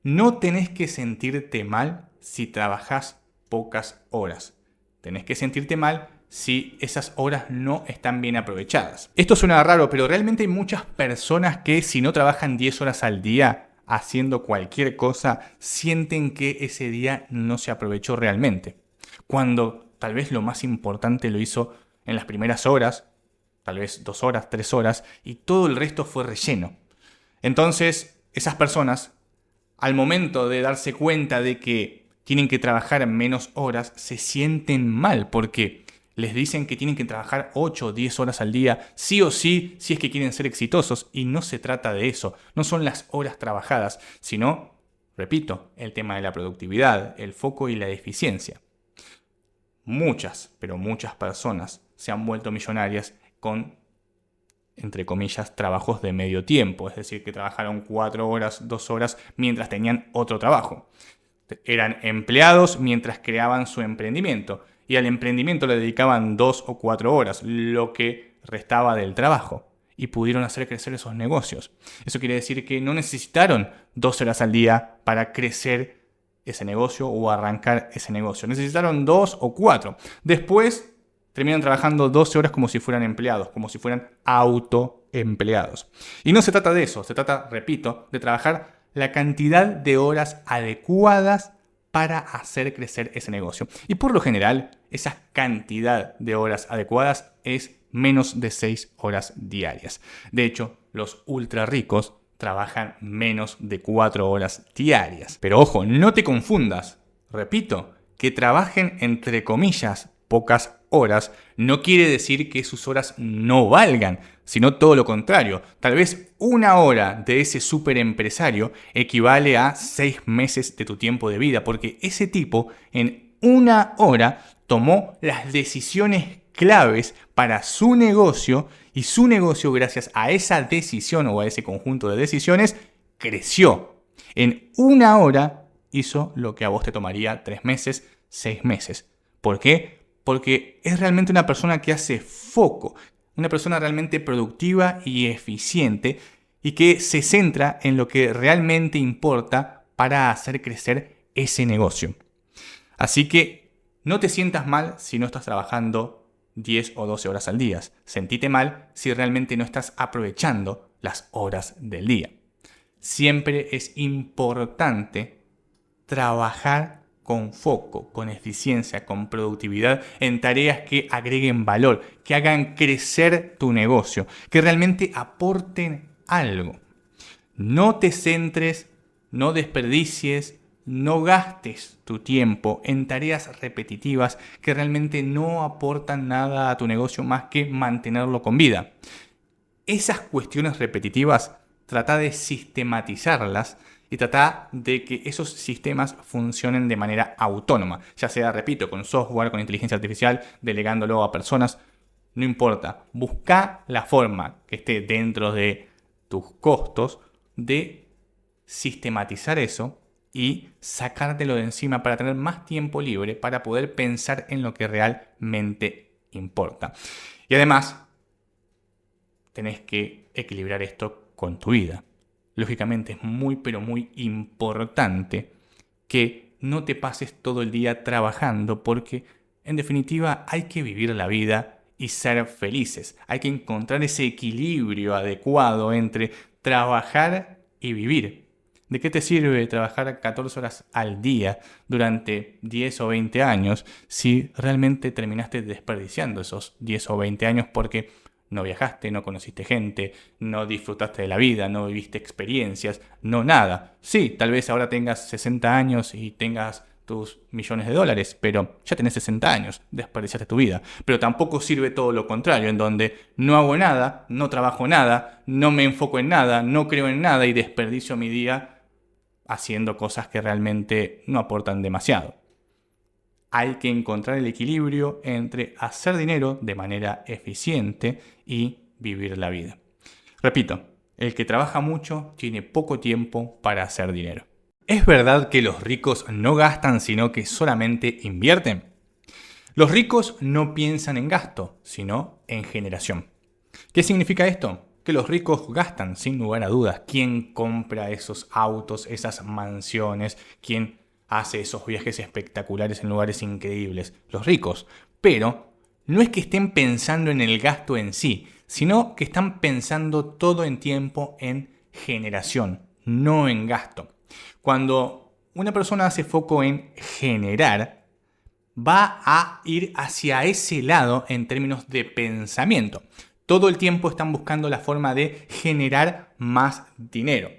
A: No tenés que sentirte mal si trabajás pocas horas. Tenés que sentirte mal si esas horas no están bien aprovechadas. Esto suena raro, pero realmente hay muchas personas que si no trabajan 10 horas al día haciendo cualquier cosa, sienten que ese día no se aprovechó realmente. Cuando tal vez lo más importante lo hizo en las primeras horas, tal vez 2 horas, 3 horas, y todo el resto fue relleno. Entonces, esas personas, al momento de darse cuenta de que tienen que trabajar menos horas, se sienten mal porque les dicen que tienen que trabajar 8 o 10 horas al día, sí o sí, si es que quieren ser exitosos. Y no se trata de eso, no son las horas trabajadas, sino, repito, el tema de la productividad, el foco y la eficiencia. Muchas, pero muchas personas se han vuelto millonarias con, entre comillas, trabajos de medio tiempo, es decir, que trabajaron 4 horas, 2 horas mientras tenían otro trabajo. Eran empleados mientras creaban su emprendimiento y al emprendimiento le dedicaban 2 o 4 horas, lo que restaba del trabajo, y pudieron hacer crecer esos negocios. Eso quiere decir que no necesitaron 2 horas al día para crecer ese negocio o arrancar ese negocio. Necesitaron 2 o 4. Después terminan trabajando 12 horas como si fueran empleados, como si fueran autoempleados. Y no se trata de eso, se trata, repito, de trabajar la cantidad de horas adecuadas para hacer crecer ese negocio. Y por lo general, esa cantidad de horas adecuadas es menos de 6 horas diarias. De hecho, los ultra ricos trabajan menos de 4 horas diarias. Pero ojo, no te confundas. Repito, que trabajen entre comillas pocas horas no quiere decir que sus horas no valgan, sino todo lo contrario. Tal vez 1 hora de ese super empresario equivale a 6 meses de tu tiempo de vida, porque ese tipo en 1 hora tomó las decisiones claves para su negocio y su negocio, gracias a esa decisión o a ese conjunto de decisiones, creció. En 1 hora hizo lo que a vos te tomaría 3 meses, 6 meses. ¿Por qué? Porque es realmente una persona que hace foco, una persona realmente productiva y eficiente y que se centra en lo que realmente importa para hacer crecer ese negocio. Así que no te sientas mal si no estás trabajando 10 o 12 horas al día. Sentite mal si realmente no estás aprovechando las horas del día. Siempre es importante trabajar con foco, con eficiencia, con productividad en tareas que agreguen valor, que hagan crecer tu negocio, que realmente aporten algo. No te centres, no desperdicies, no gastes tu tiempo en tareas repetitivas que realmente no aportan nada a tu negocio más que mantenerlo con vida. Esas cuestiones repetitivas, trata de sistematizarlas y trata de que esos sistemas funcionen de manera autónoma, ya sea, repito, con software, con inteligencia artificial, delegándolo a personas, no importa. Busca la forma que esté dentro de tus costos de sistematizar eso y sacártelo de encima para tener más tiempo libre para poder pensar en lo que realmente importa. Y además, tenés que equilibrar esto con tu vida. Lógicamente es muy pero muy importante que no te pases todo el día trabajando porque en definitiva hay que vivir la vida y ser felices. Hay que encontrar ese equilibrio adecuado entre trabajar y vivir. ¿De qué te sirve trabajar 14 horas al día durante 10 o 20 años si realmente terminaste desperdiciando esos 10 o 20 años porque no viajaste, no conociste gente, no disfrutaste de la vida, no viviste experiencias, no nada? Sí, tal vez ahora tengas 60 años y tengas tus millones de dólares, pero ya tenés 60 años, desperdiciaste tu vida. Pero tampoco sirve todo lo contrario, en donde no hago nada, no trabajo nada, no me enfoco en nada, no creo en nada y desperdicio mi día haciendo cosas que realmente no aportan demasiado. Hay que encontrar el equilibrio entre hacer dinero de manera eficiente y vivir la vida. Repito, el que trabaja mucho tiene poco tiempo para hacer dinero. ¿Es verdad que los ricos no gastan sino que solamente invierten? Los ricos no piensan en gasto, sino en generación. ¿Qué significa esto? Que los ricos gastan sin lugar a dudas. ¿Quién compra esos autos, esas mansiones? ¿Quién hace esos viajes espectaculares en lugares increíbles? Los ricos. Pero no es que estén pensando en el gasto en sí, sino que están pensando todo el tiempo en generación, no en gasto. Cuando una persona hace foco en generar, va a ir hacia ese lado en términos de pensamiento. Todo el tiempo están buscando la forma de generar más dinero.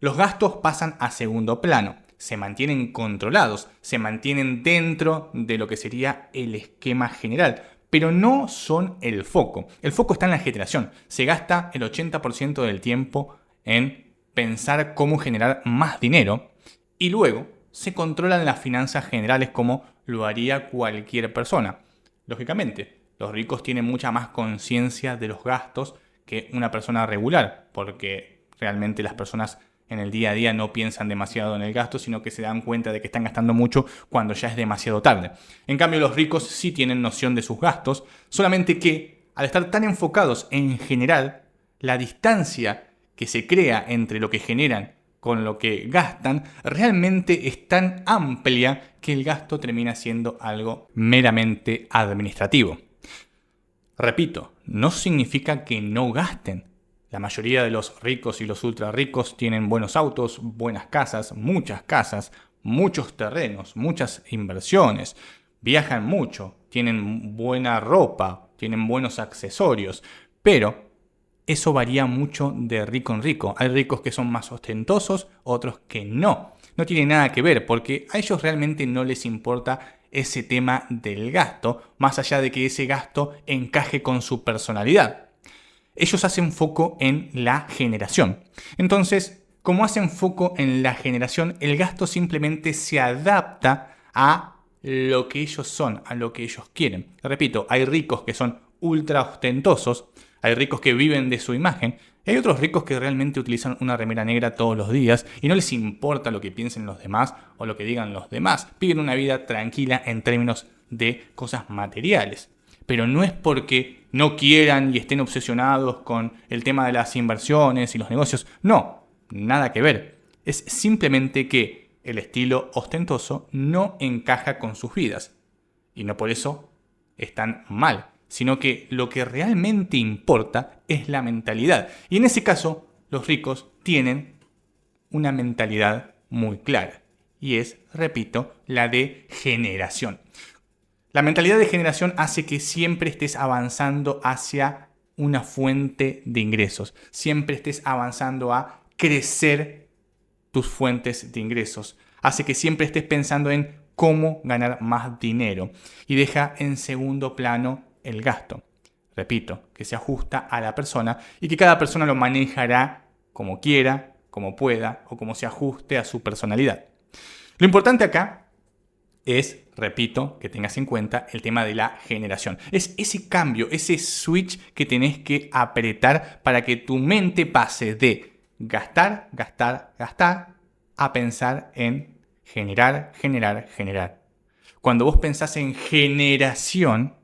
A: Los gastos pasan a segundo plano, se mantienen controlados, se mantienen dentro de lo que sería el esquema general, pero no son el foco. El foco está en la generación. Se gasta el 80% del tiempo en pensar cómo generar más dinero y luego se controlan las finanzas generales como lo haría cualquier persona. Lógicamente, los ricos tienen mucha más conciencia de los gastos que una persona regular, porque realmente las personas en el día a día no piensan demasiado en el gasto, sino que se dan cuenta de que están gastando mucho cuando ya es demasiado tarde. En cambio, los ricos sí tienen noción de sus gastos, solamente que al estar tan enfocados en general, la distancia que se crea entre lo que generan con lo que gastan realmente es tan amplia que el gasto termina siendo algo meramente administrativo. Repito, no significa que no gasten. La mayoría de los ricos y los ultra ricos tienen buenos autos, buenas casas, muchos terrenos, muchas inversiones, viajan mucho, tienen buena ropa, tienen buenos accesorios, pero eso varía mucho de rico en rico. Hay ricos que son más ostentosos, otros que no. No tiene nada que ver porque a ellos realmente no les importa ese tema del gasto, más allá de que ese gasto encaje con su personalidad. Ellos hacen foco en la generación. Entonces, como hacen foco en la generación, el gasto simplemente se adapta a lo que ellos son, a lo que ellos quieren. Repito, hay ricos que son ultra ostentosos, hay ricos que viven de su imagen, y hay otros ricos que realmente utilizan una remera negra todos los días y no les importa lo que piensen los demás o lo que digan los demás. Viven una vida tranquila en términos de cosas materiales. Pero no es porque no quieran y estén obsesionados con el tema de las inversiones y los negocios. No, nada que ver. Es simplemente que el estilo ostentoso no encaja con sus vidas. Y no por eso están mal, sino que lo que realmente importa es la mentalidad. Y en ese caso, los ricos tienen una mentalidad muy clara. Y es, repito, la de generación. La mentalidad de generación hace que siempre estés avanzando hacia una fuente de ingresos. Siempre estés avanzando a crecer tus fuentes de ingresos. Hace que siempre estés pensando en cómo ganar más dinero. Y deja en segundo plano el gasto. Repito, que se ajusta a la persona y que cada persona lo manejará como quiera, como pueda o como se ajuste a su personalidad. Lo importante acá es, repito, que tengas en cuenta el tema de la generación. Es ese cambio, ese switch que tenés que apretar para que tu mente pase de gastar, gastar, gastar a pensar en generar, generar, generar. Cuando vos pensás en generación,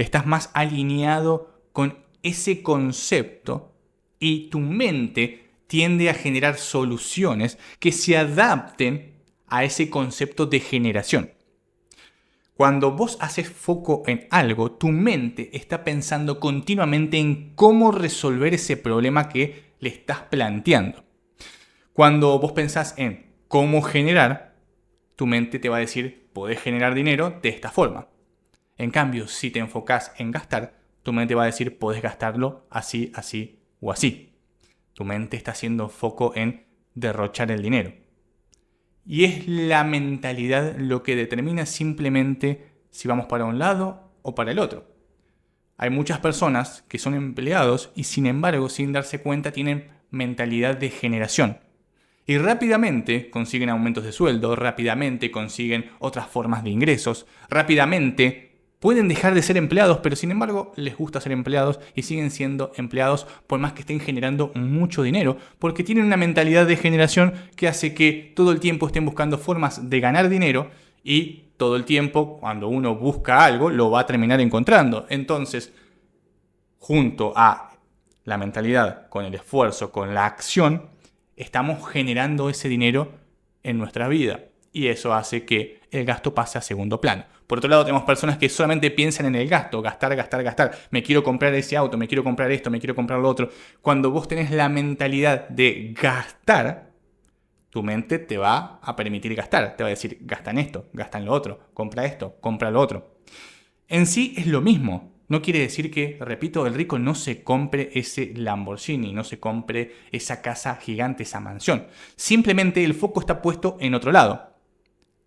A: estás más alineado con ese concepto y tu mente tiende a generar soluciones que se adapten a ese concepto de generación. Cuando vos haces foco en algo, tu mente está pensando continuamente en cómo resolver ese problema que le estás planteando. Cuando vos pensás en cómo generar, tu mente te va a decir, podés generar dinero de esta forma. En cambio, si te enfocás en gastar, tu mente va a decir, podés gastarlo así, así o así. Tu mente está haciendo foco en derrochar el dinero. Y es la mentalidad lo que determina simplemente si vamos para un lado o para el otro. Hay muchas personas que son empleados y sin embargo, sin darse cuenta, tienen mentalidad de generación. Y rápidamente consiguen aumentos de sueldo, rápidamente consiguen otras formas de ingresos, rápidamente pueden dejar de ser empleados, pero sin embargo les gusta ser empleados y siguen siendo empleados por más que estén generando mucho dinero, porque tienen una mentalidad de generación que hace que todo el tiempo estén buscando formas de ganar dinero y todo el tiempo cuando uno busca algo lo va a terminar encontrando. Entonces, junto a la mentalidad, con el esfuerzo, con la acción, estamos generando ese dinero en nuestra vida y eso hace que el gasto pase a segundo plano. Por otro lado, tenemos personas que solamente piensan en el gasto, gastar, gastar, gastar. Me quiero comprar ese auto, me quiero comprar esto, me quiero comprar lo otro. Cuando vos tenés la mentalidad de gastar, Tu mente te va a permitir gastar, te va a decir, gasta en esto, gasta en lo otro, compra lo otro. En sí es lo mismo. No quiere decir que, repito, el rico no se compre ese Lamborghini, no se compre esa casa gigante, esa mansión. Simplemente el foco está puesto en otro lado.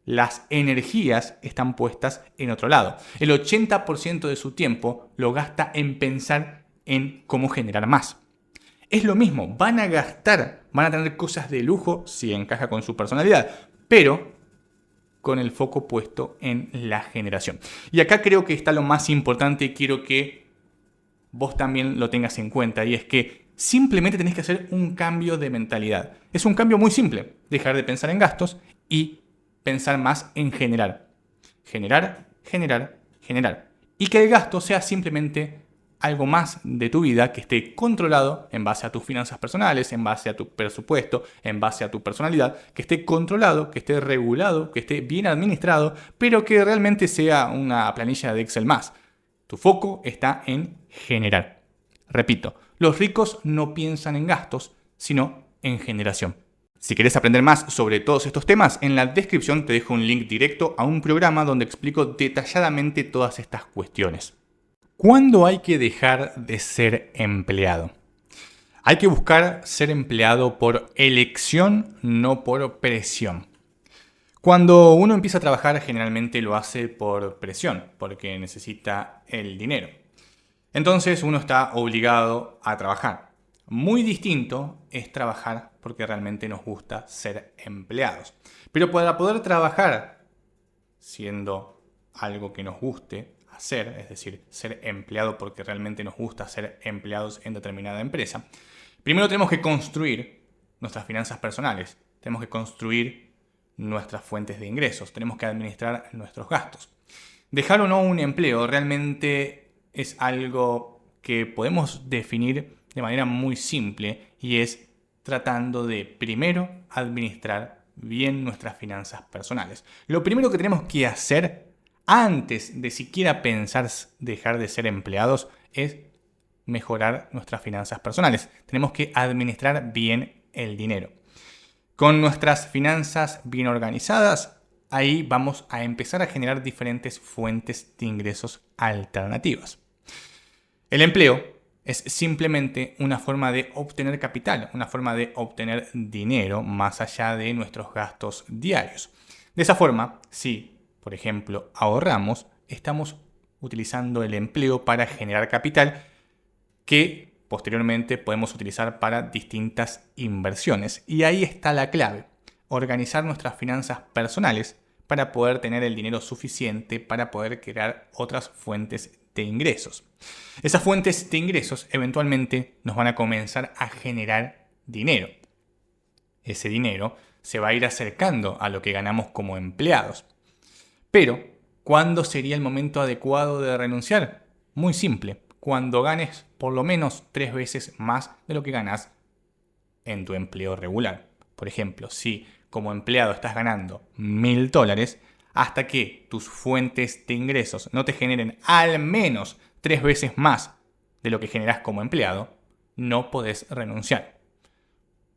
A: Las energías están puestas en otro lado. El 80% de su tiempo lo gasta en pensar en cómo generar más. Es lo mismo, van a gastar, van a tener cosas de lujo si encaja con su personalidad, pero con el foco puesto en la generación. Y acá creo que está lo más importante y quiero que vos también lo tengas en cuenta, y es que simplemente tenés que hacer un cambio de mentalidad. Es un cambio muy simple, dejar de pensar en gastos y pensar más en generar. Generar. Y que el gasto sea simplemente algo más de tu vida que esté controlado en base a tus finanzas personales, en base a tu presupuesto, en base a tu personalidad, que esté controlado, que esté regulado, que esté bien administrado, pero que realmente sea una planilla de Excel más. Tu foco está en generar. Repito, los ricos no piensan en gastos, sino en generación. Si querés aprender más sobre todos estos temas, en la descripción te dejo un link directo a un programa donde explico detalladamente todas estas cuestiones. ¿Cuándo hay que dejar de ser empleado? Hay que buscar ser empleado por elección, no por presión. Cuando uno empieza a trabajar, generalmente lo hace por presión, porque necesita el dinero. Entonces uno está obligado a trabajar. Muy distinto es trabajar porque realmente nos gusta ser empleados. Pero para poder trabajar siendo algo que nos guste hacer, es decir, ser empleado porque realmente nos gusta ser empleados en determinada empresa, primero tenemos que construir nuestras finanzas personales, tenemos que construir nuestras fuentes de ingresos, tenemos que administrar nuestros gastos. Dejar o no un empleo realmente es algo que podemos definir de manera muy simple, y es tratando de primero administrar bien nuestras finanzas personales. Lo primero que tenemos que hacer antes de siquiera pensar dejar de ser empleados es mejorar nuestras finanzas personales. Tenemos que administrar bien el dinero. Con nuestras finanzas bien organizadas, ahí vamos a empezar a generar diferentes fuentes de ingresos alternativas. El empleo es simplemente una forma de obtener capital, una forma de obtener dinero más allá de nuestros gastos diarios. De esa forma, si, por ejemplo, ahorramos, estamos utilizando el empleo para generar capital que posteriormente podemos utilizar para distintas inversiones. Y ahí está la clave: organizar nuestras finanzas personales para poder tener el dinero suficiente para poder crear otras fuentes de ingresos. Esas fuentes de ingresos eventualmente nos van a comenzar a generar dinero. Ese dinero se va a ir acercando a lo que ganamos como empleados. Pero, ¿cuándo sería el momento adecuado de renunciar? Muy simple: cuando ganes por lo menos 3 veces más de lo que ganas en tu empleo regular. Por ejemplo, si como empleado estás ganando $1.000, hasta que tus fuentes de ingresos no te generen al menos 3 veces más de lo que generas como empleado, no podés renunciar.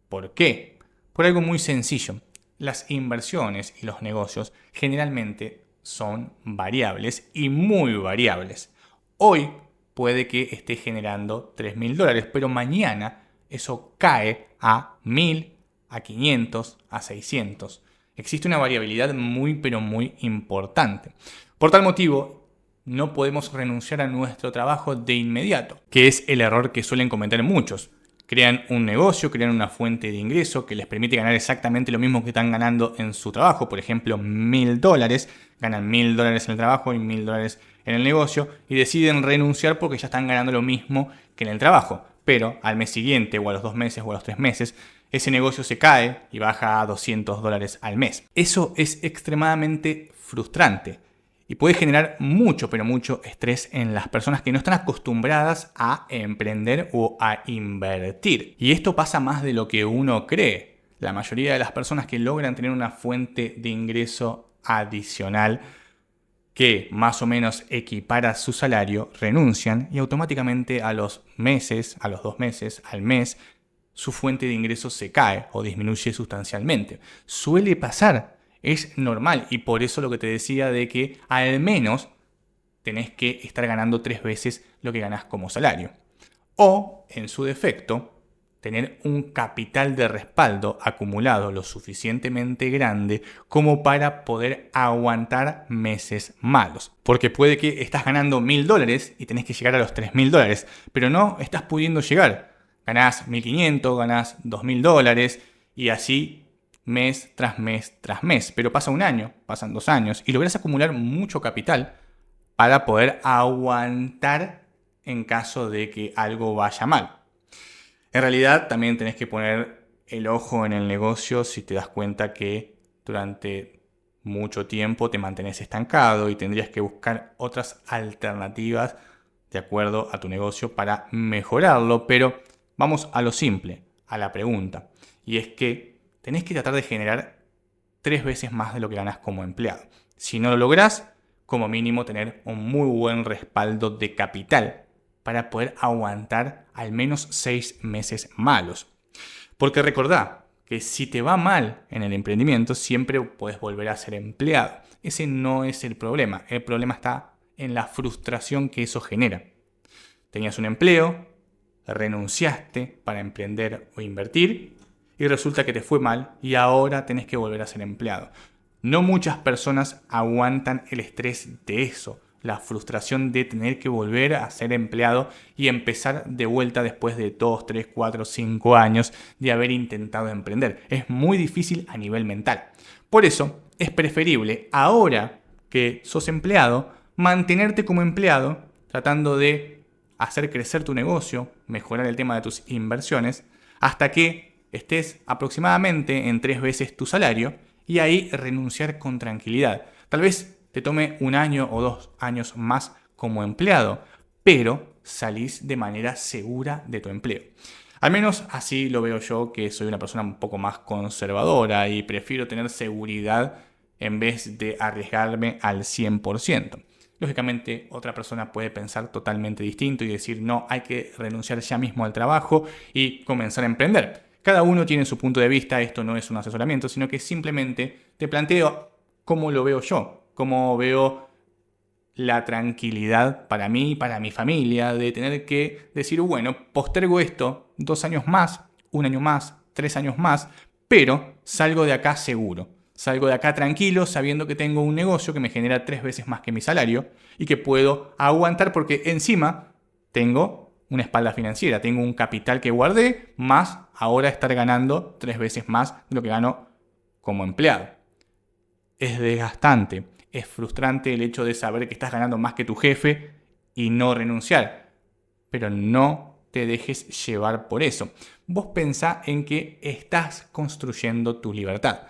A: ¿Por qué? Por algo muy sencillo. Las inversiones y los negocios generalmente son variables y muy variables. Hoy puede que esté generando $3.000, pero mañana eso cae a 1.000, a 500, a 600. Existe una variabilidad muy pero muy importante. Por tal motivo, no podemos renunciar a nuestro trabajo de inmediato, que es el error que suelen cometer muchos. Crean un negocio, crean una fuente de ingreso que les permite ganar exactamente lo mismo que están ganando en su trabajo. Por ejemplo, $1.000, ganan $1.000 en el trabajo y $1.000 en el negocio, y deciden renunciar porque ya están ganando lo mismo que en el trabajo. Pero al mes siguiente, o a los 2 meses, o a los 3 meses, ese negocio se cae y baja a $200 al mes. Eso es extremadamente frustrante y puede generar mucho, pero mucho estrés en las personas que no están acostumbradas a emprender o a invertir. Y esto pasa más de lo que uno cree. La mayoría de las personas que logran tener una fuente de ingreso adicional que más o menos equipara su salario, renuncian y automáticamente a los meses, a los 2 meses, al mes, su fuente de ingresos se cae o disminuye sustancialmente. Suele pasar, es normal, y por eso lo que te decía de que al menos tenés que estar ganando 3 veces lo que ganás como salario. O, en su defecto, tener un capital de respaldo acumulado lo suficientemente grande como para poder aguantar meses malos. Porque puede que estás ganando $1.000 y tenés que llegar a los $3.000, pero no estás pudiendo llegar. Ganás 1.500, ganás $2.000 y así mes tras mes tras mes. Pero pasa un año, pasan 2 años y lográs acumular mucho capital para poder aguantar en caso de que algo vaya mal. En realidad también tenés que poner el ojo en el negocio si te das cuenta que durante mucho tiempo te mantenés estancado y tendrías que buscar otras alternativas de acuerdo a tu negocio para mejorarlo. Pero vamos a lo simple, a la pregunta. Y es que tenés que tratar de generar 3 veces más de lo que ganás como empleado. Si no lo lográs, como mínimo tener un muy buen respaldo de capital para poder aguantar al menos 6 meses malos. Porque recordá que si te va mal en el emprendimiento, siempre puedes volver a ser empleado. Ese no es el problema. El problema está en la frustración que eso genera. Tenías un empleo, renunciaste para emprender o invertir y resulta que te fue mal y ahora tenés que volver a ser empleado. No muchas personas aguantan el estrés de eso, la frustración de tener que volver a ser empleado y empezar de vuelta después de 2, 3, 4, 5 años de haber intentado emprender. Es muy difícil a nivel mental. Por eso es preferible, ahora que sos empleado, mantenerte como empleado, tratando de hacer crecer tu negocio, mejorar el tema de tus inversiones, hasta que estés aproximadamente en 3 veces tu salario y ahí renunciar con tranquilidad. Tal vez te tome 1 año o 2 años más como empleado, pero salís de manera segura de tu empleo. Al menos así lo veo yo, que soy una persona un poco más conservadora y prefiero tener seguridad en vez de arriesgarme al 100%. Lógicamente, otra persona puede pensar totalmente distinto y decir, no, hay que renunciar ya mismo al trabajo y comenzar a emprender. Cada uno tiene su punto de vista, esto no es un asesoramiento, sino que simplemente te planteo cómo lo veo yo. Cómo veo la tranquilidad para mí y para mi familia de tener que decir, bueno, postergo esto 2 años más, 1 año más, 3 años más, pero salgo de acá seguro. Salgo de acá tranquilo sabiendo que tengo un negocio que me genera 3 veces más que mi salario y que puedo aguantar porque encima tengo una espalda financiera, tengo un capital que guardé, más ahora estar ganando 3 veces más de lo que gano como empleado. Es desgastante. Es frustrante el hecho de saber que estás ganando más que tu jefe y no renunciar. Pero no te dejes llevar por eso. Vos pensá en que estás construyendo tu libertad.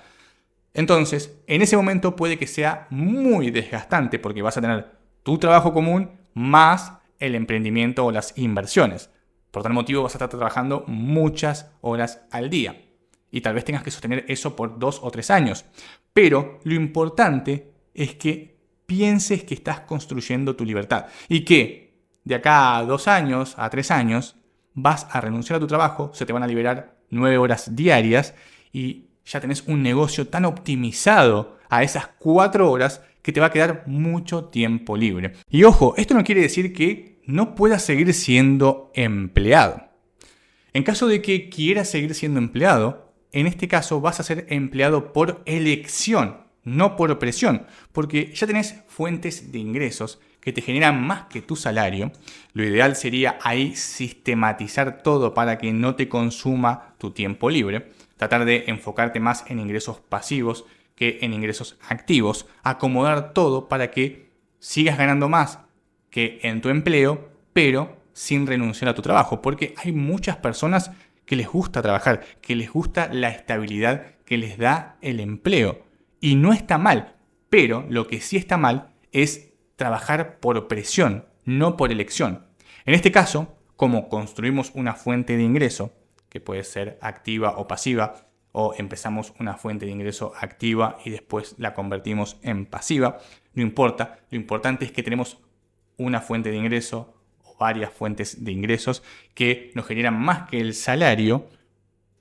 A: Entonces, en ese momento puede que sea muy desgastante porque vas a tener tu trabajo común más el emprendimiento o las inversiones. Por tal motivo vas a estar trabajando muchas horas al día. Y tal vez tengas que sostener eso por 2 o 3 años. Pero lo importante es que pienses que estás construyendo tu libertad y que de acá a 2 años, a 3 años, vas a renunciar a tu trabajo, se te van a liberar 9 horas diarias y ya tenés un negocio tan optimizado a esas 4 horas que te va a quedar mucho tiempo libre. Y ojo, esto no quiere decir que no puedas seguir siendo empleado. En caso de que quieras seguir siendo empleado, en este caso vas a ser empleado por elección, no por presión, porque ya tenés fuentes de ingresos que te generan más que tu salario. Lo ideal sería ahí sistematizar todo para que no te consuma tu tiempo libre, tratar de enfocarte más en ingresos pasivos que en ingresos activos, acomodar todo para que sigas ganando más que en tu empleo, pero sin renunciar a tu trabajo, porque hay muchas personas que les gusta trabajar, que les gusta la estabilidad que les da el empleo. Y no está mal, pero lo que sí está mal es trabajar por presión, no por elección. En este caso, como construimos una fuente de ingreso, que puede ser activa o pasiva, o empezamos una fuente de ingreso activa y después la convertimos en pasiva, no importa. Lo importante es que tenemos una fuente de ingreso o varias fuentes de ingresos que nos generan más que el salario,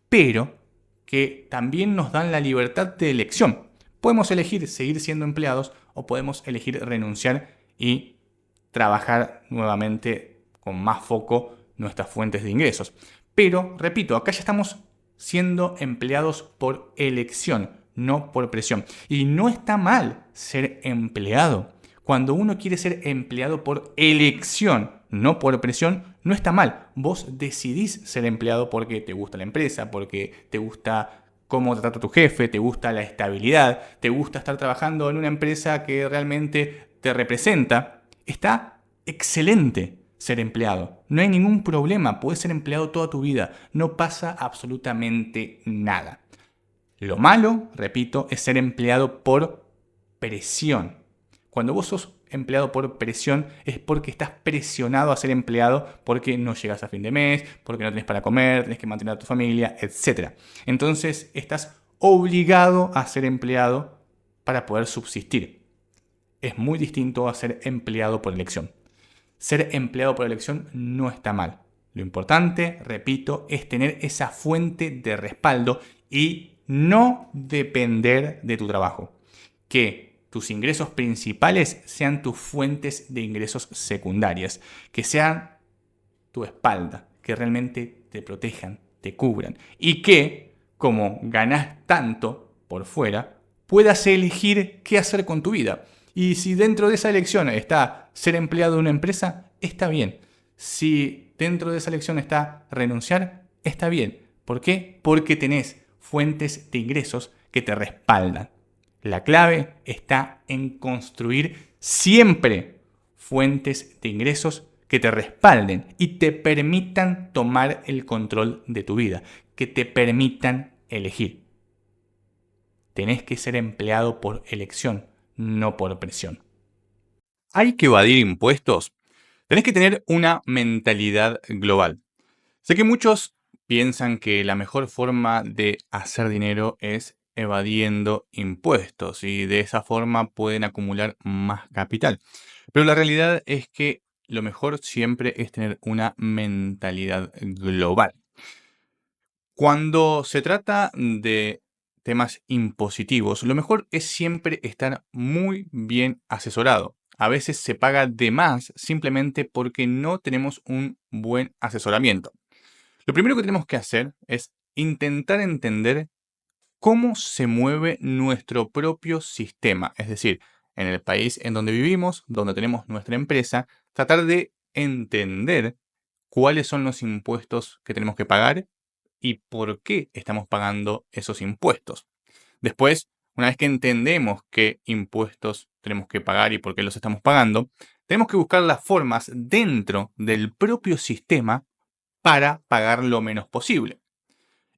A: pero que también nos dan la libertad de elección. Podemos elegir seguir siendo empleados o podemos elegir renunciar y trabajar nuevamente con más foco nuestras fuentes de ingresos. Pero, repito, acá ya estamos siendo empleados por elección, no por presión. Y no está mal ser empleado. Cuando uno quiere ser empleado por elección, no por presión, no está mal. Vos decidís ser empleado porque te gusta la empresa, porque te gusta cómo te trata tu jefe, te gusta la estabilidad, te gusta estar trabajando en una empresa que realmente te representa. Está excelente ser empleado. No hay ningún problema, puedes ser empleado toda tu vida. No pasa absolutamente nada. Lo malo, repito, es ser empleado por presión. Cuando vos sos empleado por presión es porque estás presionado a ser empleado porque no llegas a fin de mes, porque no tenés para comer, tenés que mantener a tu familia, etc. Entonces estás obligado a ser empleado para poder subsistir. Es muy distinto a ser empleado por elección. Ser empleado por elección no está mal. Lo importante, repito, es tener esa fuente de respaldo y no depender de tu trabajo. Que tus ingresos principales sean tus fuentes de ingresos secundarias. Que sean tu espalda. Que realmente te protejan, te cubran. Y que, como ganás tanto por fuera, puedas elegir qué hacer con tu vida. Y si dentro de esa elección está ser empleado de una empresa, está bien. Si dentro de esa elección está renunciar, está bien. ¿Por qué? Porque tenés fuentes de ingresos que te respaldan. La clave está en construir siempre fuentes de ingresos que te respalden y te permitan tomar el control de tu vida, que te permitan elegir. Tenés que ser empleado por elección, no por presión. ¿Hay que evadir impuestos? Tenés que tener una mentalidad global. Sé que muchos piensan que la mejor forma de hacer dinero es evadiendo impuestos y de esa forma pueden acumular más capital. Pero la realidad es que lo mejor siempre es tener una mentalidad global. Cuando se trata de temas impositivos, lo mejor es siempre estar muy bien asesorado. A veces se paga de más simplemente porque no tenemos un buen asesoramiento. Lo primero que tenemos que hacer es intentar entender cómo se mueve nuestro propio sistema. Es decir, en el país en donde vivimos, donde tenemos nuestra empresa, tratar de entender cuáles son los impuestos que tenemos que pagar y por qué estamos pagando esos impuestos. Después, una vez que entendemos qué impuestos tenemos que pagar y por qué los estamos pagando, tenemos que buscar las formas dentro del propio sistema para pagar lo menos posible.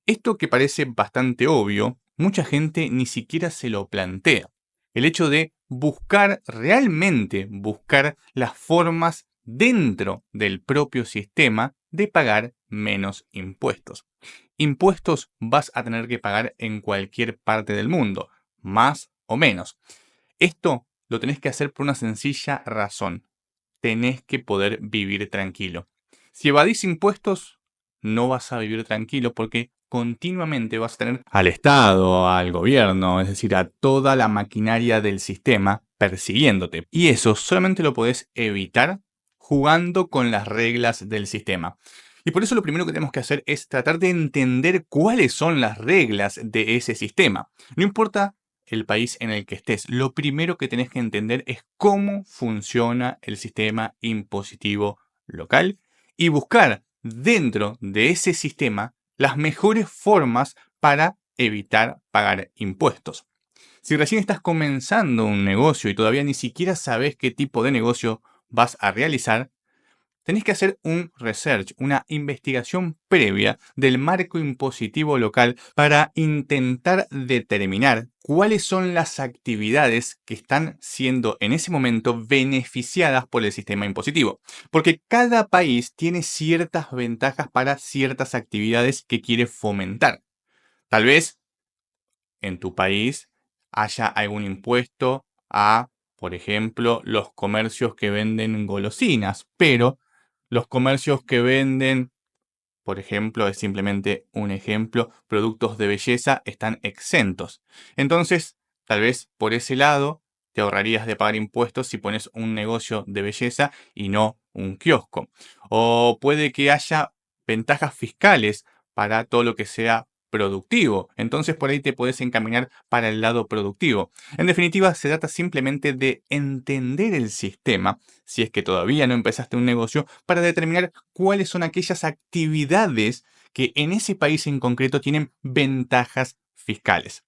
A: Esto que parece bastante obvio, mucha gente ni siquiera se lo plantea. El hecho de buscar, realmente buscar las formas dentro del propio sistema de pagar menos impuestos. Impuestos vas a tener que pagar en cualquier parte del mundo, más o menos. Esto lo tenés que hacer por una sencilla razón. Tenés que poder vivir tranquilo. Si evadís impuestos, no vas a vivir tranquilo porque continuamente vas a tener al Estado, al gobierno, es decir, a toda la maquinaria del sistema persiguiéndote. Y eso solamente lo podés evitar jugando con las reglas del sistema. Y por eso lo primero que tenemos que hacer es tratar de entender cuáles son las reglas de ese sistema. No importa el país en el que estés, lo primero que tenés que entender es cómo funciona el sistema impositivo local y buscar dentro de ese sistema las mejores formas para evitar pagar impuestos. Si recién estás comenzando un negocio y todavía ni siquiera sabes qué tipo de negocio vas a realizar, tenés que hacer un research, una investigación previa del marco impositivo local para intentar determinar cuáles son las actividades que están siendo en ese momento beneficiadas por el sistema impositivo. Porque cada país tiene ciertas ventajas para ciertas actividades que quiere fomentar. Tal vez en tu país haya algún impuesto a, por ejemplo, los comercios que venden golosinas, pero los comercios que venden por ejemplo, es simplemente un ejemplo, productos de belleza están exentos. Entonces, tal vez por ese lado te ahorrarías de pagar impuestos si pones un negocio de belleza y no un kiosco. O puede que haya ventajas fiscales para todo lo que sea productivo. Entonces por ahí te puedes encaminar para el lado productivo. En definitiva, se trata simplemente de entender el sistema, si es que todavía no empezaste un negocio, para determinar cuáles son aquellas actividades que en ese país en concreto tienen ventajas fiscales.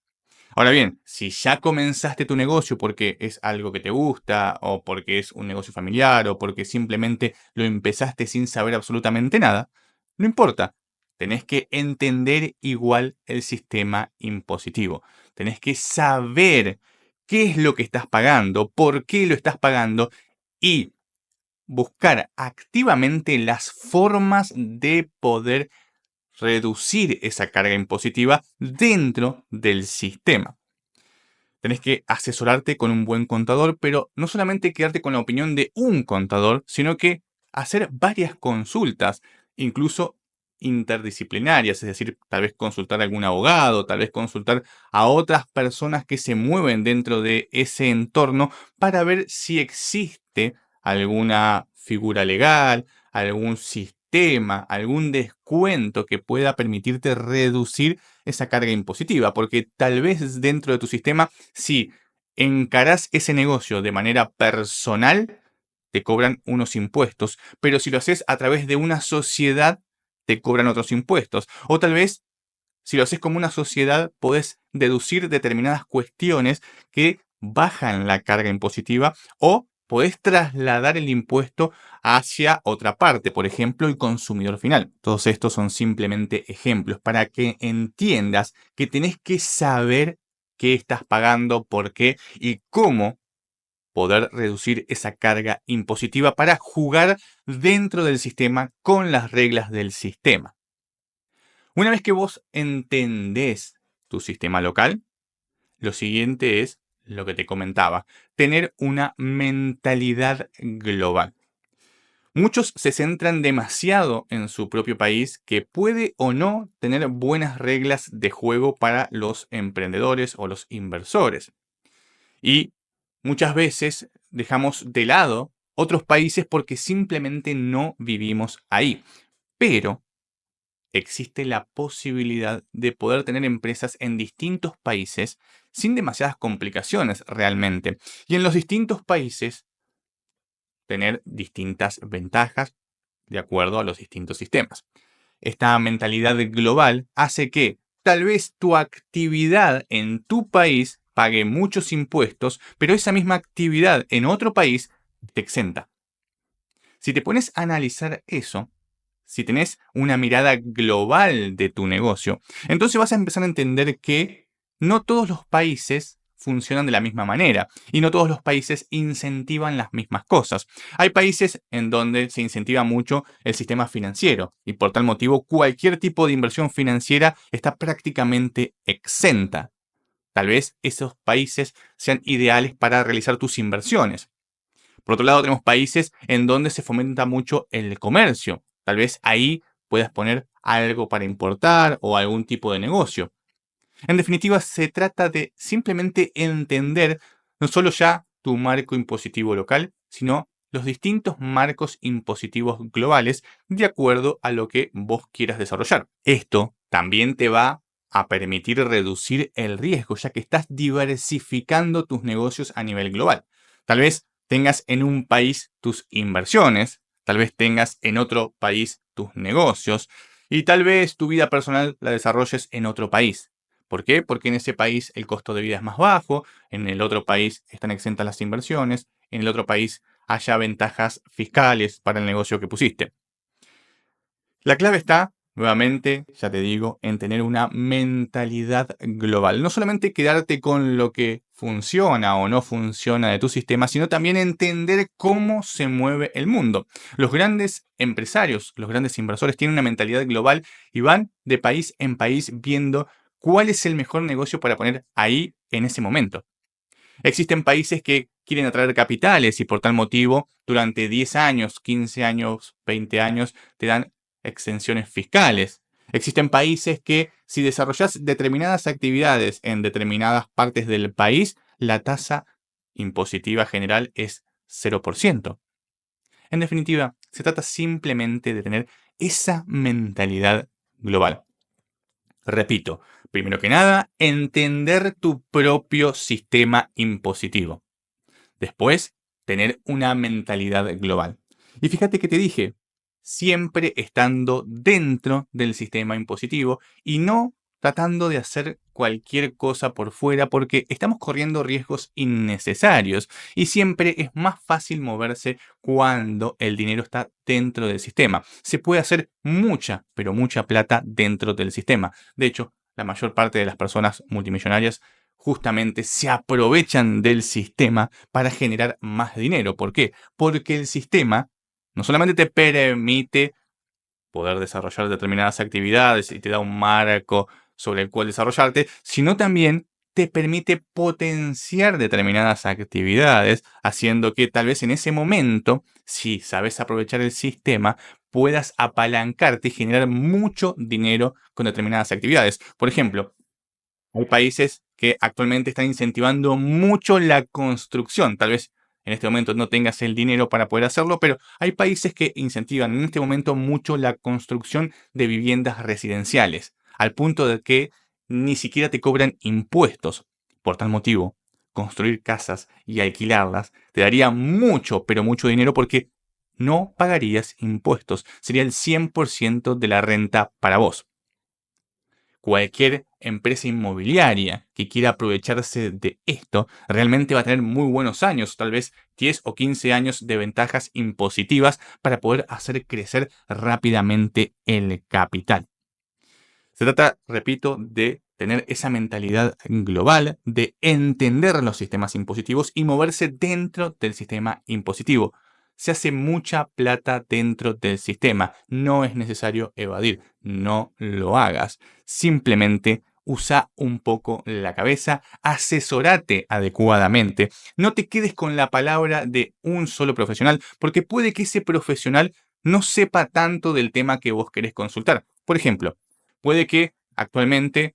A: Ahora bien, si ya comenzaste tu negocio porque es algo que te gusta, o porque es un negocio familiar, o porque simplemente lo empezaste sin saber absolutamente nada, no importa. Tenés que entender igual el sistema impositivo. Tenés que saber qué es lo que estás pagando, por qué lo estás pagando y buscar activamente las formas de poder reducir esa carga impositiva dentro del sistema. Tenés que asesorarte con un buen contador, pero no solamente quedarte con la opinión de un contador, sino que hacer varias consultas, incluso interdisciplinarias, es decir, tal vez consultar a algún abogado, tal vez consultar a otras personas que se mueven dentro de ese entorno para ver si existe alguna figura legal, algún sistema, algún descuento que pueda permitirte reducir esa carga impositiva, porque tal vez dentro de tu sistema, si encarás ese negocio de manera personal, te cobran unos impuestos, pero si lo haces a través de una sociedad, te cobran otros impuestos. O tal vez, si lo haces como una sociedad, podés deducir determinadas cuestiones que bajan la carga impositiva o podés trasladar el impuesto hacia otra parte, por ejemplo, el consumidor final. Todos estos son simplemente ejemplos para que entiendas que tenés que saber qué estás pagando, por qué y cómo poder reducir esa carga impositiva para jugar dentro del sistema con las reglas del sistema. Una vez que vos entendés tu sistema local, lo siguiente es lo que te comentaba, tener una mentalidad global. Muchos se centran demasiado en su propio país, que puede o no tener buenas reglas de juego para los emprendedores o los inversores. Y muchas veces dejamos de lado otros países porque simplemente no vivimos ahí. Pero existe la posibilidad de poder tener empresas en distintos países sin demasiadas complicaciones realmente. Y en los distintos países tener distintas ventajas de acuerdo a los distintos sistemas. Esta mentalidad global hace que tal vez tu actividad en tu país pague muchos impuestos, pero esa misma actividad en otro país te exenta. Si te pones a analizar eso, si tenés una mirada global de tu negocio, entonces vas a empezar a entender que no todos los países funcionan de la misma manera y no todos los países incentivan las mismas cosas. Hay países en donde se incentiva mucho el sistema financiero y por tal motivo cualquier tipo de inversión financiera está prácticamente exenta. Tal vez esos países sean ideales para realizar tus inversiones. Por otro lado, tenemos países en donde se fomenta mucho el comercio. Tal vez ahí puedas poner algo para importar o algún tipo de negocio. En definitiva, se trata de simplemente entender no solo ya tu marco impositivo local, sino los distintos marcos impositivos globales de acuerdo a lo que vos quieras desarrollar. Esto también te va a permitir reducir el riesgo, ya que estás diversificando tus negocios a nivel global. Tal vez tengas en un país tus inversiones, tal vez tengas en otro país tus negocios y tal vez tu vida personal la desarrolles en otro país. ¿Por qué? Porque en ese país el costo de vida es más bajo, en el otro país están exentas las inversiones, en el otro país haya ventajas fiscales para el negocio que pusiste. La clave está, nuevamente, ya te digo, en tener una mentalidad global. No solamente quedarte con lo que funciona o no funciona de tu sistema, sino también entender cómo se mueve el mundo. Los grandes empresarios, los grandes inversores tienen una mentalidad global y van de país en país viendo cuál es el mejor negocio para poner ahí en ese momento. Existen países que quieren atraer capitales y por tal motivo durante 10 años, 15 años, 20 años te dan exenciones fiscales. Existen países que si desarrollas determinadas actividades en determinadas partes del país, la tasa impositiva general es 0%. En definitiva, se trata simplemente de tener esa mentalidad global. Repito, primero que nada, entender tu propio sistema impositivo. Después, tener una mentalidad global. Y fíjate que te dije, siempre estando dentro del sistema impositivo y no tratando de hacer cualquier cosa por fuera porque estamos corriendo riesgos innecesarios y siempre es más fácil moverse cuando el dinero está dentro del sistema. Se puede hacer mucha, pero mucha plata dentro del sistema. De hecho, la mayor parte de las personas multimillonarias justamente se aprovechan del sistema para generar más dinero. ¿Por qué? Porque el sistema no solamente te permite poder desarrollar determinadas actividades y te da un marco sobre el cual desarrollarte, sino también te permite potenciar determinadas actividades, haciendo que tal vez en ese momento, si sabes aprovechar el sistema, puedas apalancarte y generar mucho dinero con determinadas actividades. Por ejemplo, hay países que actualmente están incentivando mucho la construcción. Tal vez en este momento no tengas el dinero para poder hacerlo, pero hay países que incentivan en este momento mucho la construcción de viviendas residenciales, al punto de que ni siquiera te cobran impuestos. Por tal motivo, construir casas y alquilarlas te daría mucho, pero mucho dinero porque no pagarías impuestos. Sería el 100% de la renta para vos. Cualquier empresa inmobiliaria que quiera aprovecharse de esto realmente va a tener muy buenos años, tal vez 10 o 15 años de ventajas impositivas para poder hacer crecer rápidamente el capital. Se trata, repito, de tener esa mentalidad global, de entender los sistemas impositivos y moverse dentro del sistema impositivo. Se hace mucha plata dentro del sistema. No es necesario evadir. No lo hagas. Simplemente usa un poco la cabeza, asesórate adecuadamente. No te quedes con la palabra de un solo profesional, porque puede que ese profesional no sepa tanto del tema que vos querés consultar. Por ejemplo, puede que actualmente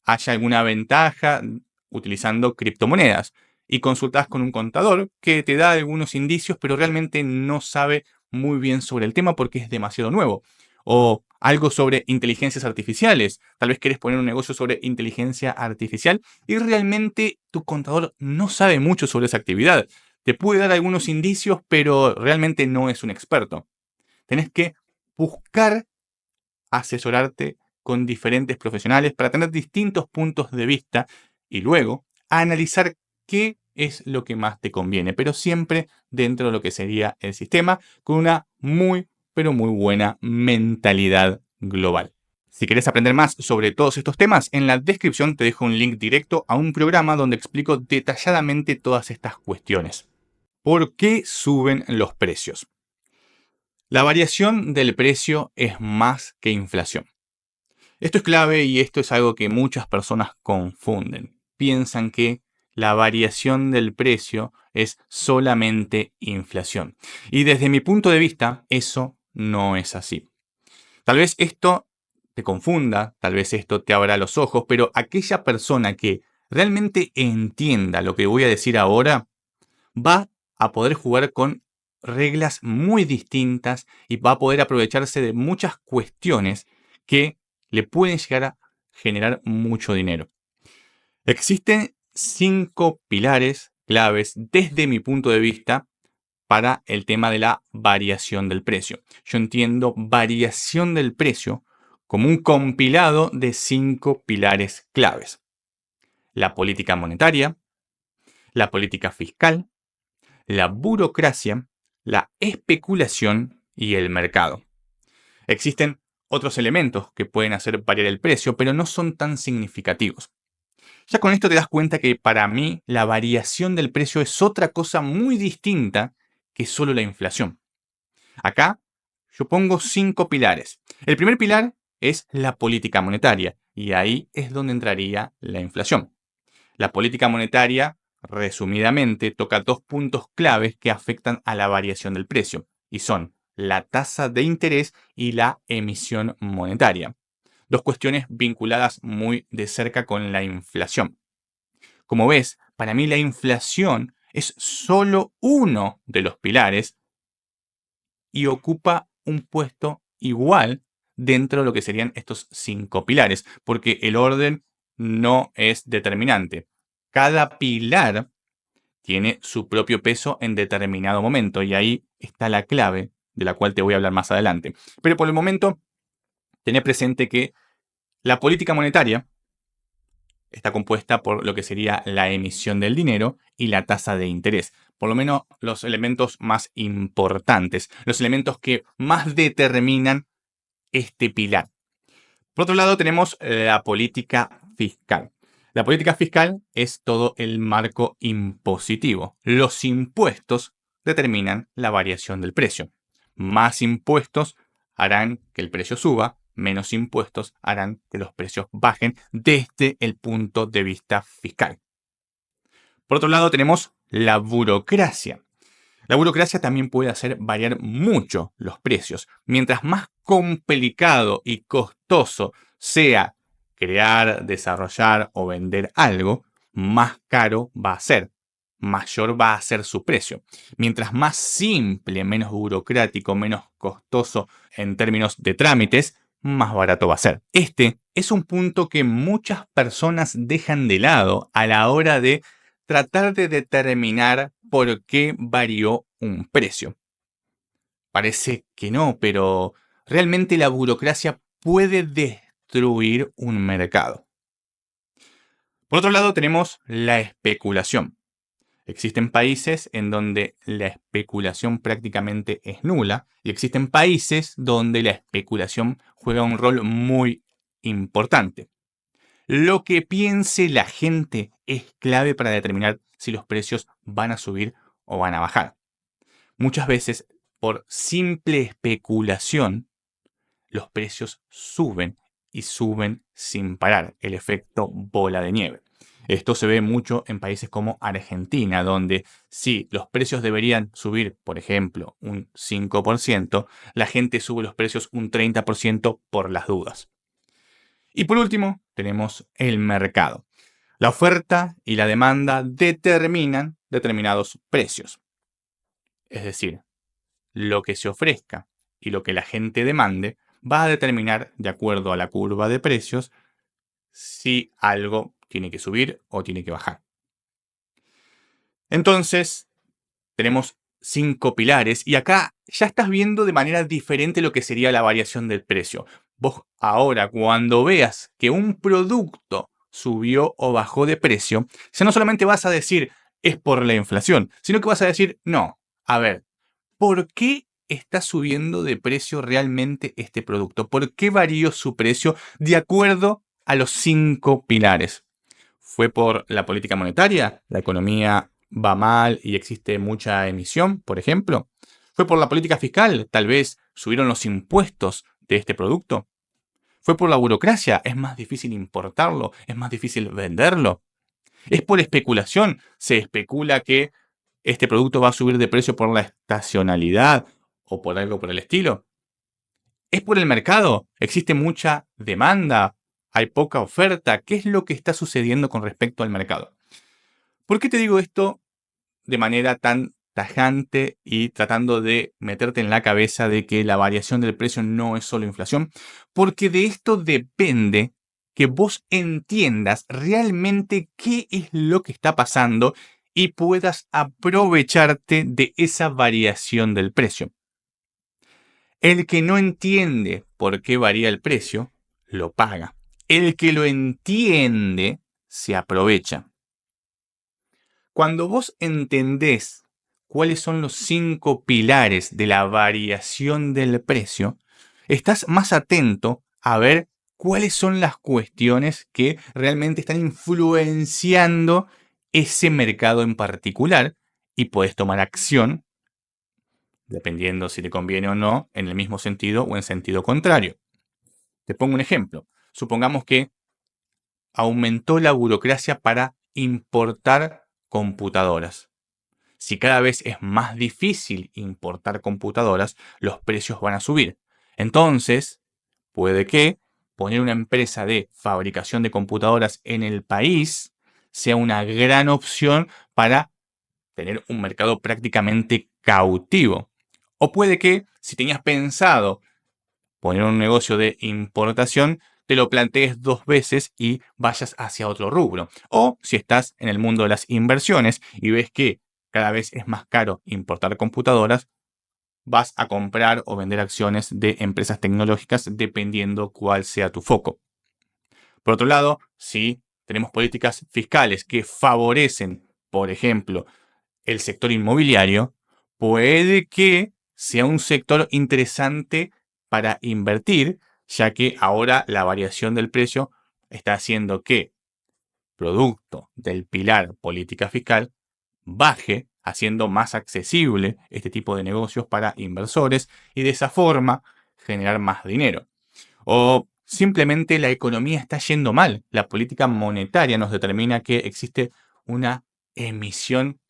A: haya alguna ventaja utilizando criptomonedas y consultas con un contador que te da algunos indicios, pero realmente no sabe muy bien sobre el tema porque es demasiado nuevo. O algo sobre inteligencias artificiales. Tal vez quieres poner un negocio sobre inteligencia artificial y realmente tu contador no sabe mucho sobre esa actividad. Te puede dar algunos indicios, pero realmente no es un experto. Tenés que buscar asesorarte con diferentes profesionales para tener distintos puntos de vista y luego analizar qué es lo que más te conviene, pero siempre dentro de lo que sería el sistema con una muy, pero muy buena mentalidad global. Si quieres aprender más sobre todos estos temas, en la descripción te dejo un link directo a un programa donde explico detalladamente todas estas cuestiones. ¿Por qué suben los precios? La variación del precio es más que inflación. Esto es clave y esto es algo que muchas personas confunden. Piensan que la variación del precio es solamente inflación. Y desde mi punto de vista, eso no es así. Tal vez esto te confunda, tal vez esto te abra los ojos, pero aquella persona que realmente entienda lo que voy a decir ahora, va a poder jugar con reglas muy distintas y va a poder aprovecharse de muchas cuestiones que le pueden llegar a generar mucho dinero. Existen 5 pilares claves desde mi punto de vista para el tema de la variación del precio. Yo entiendo variación del precio como un compilado de 5 pilares claves. La política monetaria, la política fiscal, la burocracia, la especulación y el mercado. Existen otros elementos que pueden hacer variar el precio, pero no son tan significativos. Ya con esto te das cuenta que para mí la variación del precio es otra cosa muy distinta que solo la inflación. Acá yo pongo 5 pilares. El primer pilar es la política monetaria y ahí es donde entraría la inflación. La política monetaria, resumidamente, toca 2 puntos claves que afectan a la variación del precio y son la tasa de interés y la emisión monetaria. Dos cuestiones vinculadas muy de cerca con la inflación. Como ves, para mí la inflación es solo uno de los pilares y ocupa un puesto igual dentro de lo que serían estos 5 pilares, porque el orden no es determinante. Cada pilar tiene su propio peso en determinado momento y ahí está la clave de la cual te voy a hablar más adelante. Pero por el momento, tené presente que la política monetaria está compuesta por lo que sería la emisión del dinero y la tasa de interés. Por lo menos los elementos más importantes, los elementos que más determinan este pilar. Por otro lado, tenemos la política fiscal. La política fiscal es todo el marco impositivo. Los impuestos determinan la variación del precio. Más impuestos harán que el precio suba, menos impuestos harán que los precios bajen desde el punto de vista fiscal. Por otro lado, tenemos la burocracia. La burocracia también puede hacer variar mucho los precios. Mientras más complicado y costoso sea crear, desarrollar o vender algo, más caro va a ser, mayor va a ser su precio. Mientras más simple, menos burocrático, menos costoso en términos de trámites, más barato va a ser. Este es un punto que muchas personas dejan de lado a la hora de tratar de determinar por qué varió un precio. Parece que no, pero realmente la burocracia puede destruir un mercado. Por otro lado, tenemos la especulación. Existen países en donde la especulación prácticamente es nula y existen países donde la especulación juega un rol muy importante. Lo que piense la gente es clave para determinar si los precios van a subir o van a bajar. Muchas veces, por simple especulación, los precios suben y suben sin parar, el efecto bola de nieve. Esto se ve mucho en países como Argentina, donde si los precios deberían subir, por ejemplo, un 5%, la gente sube los precios un 30% por las dudas. Y por último, tenemos el mercado. La oferta y la demanda determinan determinados precios. Es decir, lo que se ofrezca y lo que la gente demande va a determinar, de acuerdo a la curva de precios, si algo tiene que subir o tiene que bajar. Entonces, tenemos 5 pilares y acá ya estás viendo de manera diferente lo que sería la variación del precio. Vos ahora, cuando veas que un producto subió o bajó de precio, ya no solamente vas a decir es por la inflación, sino que vas a decir, no, a ver, ¿por qué está subiendo de precio realmente este producto? ¿Por qué varió su precio de acuerdo a los 5 pilares? ¿Fue por la política monetaria? ¿La economía va mal y existe mucha emisión, por ejemplo? ¿Fue por la política fiscal? Tal vez subieron los impuestos de este producto. ¿Fue por la burocracia? ¿Es más difícil importarlo? ¿Es más difícil venderlo? ¿Es por especulación? ¿Se especula que este producto va a subir de precio por la estacionalidad o por algo por el estilo? ¿Es por el mercado? ¿Existe mucha demanda? ¿Hay poca oferta? ¿Qué es lo que está sucediendo con respecto al mercado? ¿Por qué te digo esto de manera tan tajante y tratando de meterte en la cabeza de que la variación del precio no es solo inflación? Porque de esto depende que vos entiendas realmente qué es lo que está pasando y puedas aprovecharte de esa variación del precio. El que no entiende por qué varía el precio, lo paga. El que lo entiende, se aprovecha. Cuando vos entendés cuáles son los 5 pilares de la variación del precio, estás más atento a ver cuáles son las cuestiones que realmente están influenciando ese mercado en particular y puedes tomar acción dependiendo si te conviene o no, en el mismo sentido o en sentido contrario. Te pongo un ejemplo. Supongamos que aumentó la burocracia para importar computadoras. Si cada vez es más difícil importar computadoras, los precios van a subir. Entonces, puede que poner una empresa de fabricación de computadoras en el país sea una gran opción para tener un mercado prácticamente cautivo. O puede que, si tenías pensado poner un negocio de importación, te lo plantees dos veces y vayas hacia otro rubro. O si estás en el mundo de las inversiones y ves que cada vez es más caro importar computadoras, vas a comprar o vender acciones de empresas tecnológicas dependiendo cuál sea tu foco. Por otro lado, si tenemos políticas fiscales que favorecen, por ejemplo, el sector inmobiliario, puede que sea un sector interesante para invertir, ya que ahora la variación del precio está haciendo que, producto del pilar política fiscal, baje, haciendo más accesible este tipo de negocios para inversores y de esa forma generar más dinero. O simplemente la economía está yendo mal. La política monetaria nos determina que existe una emisión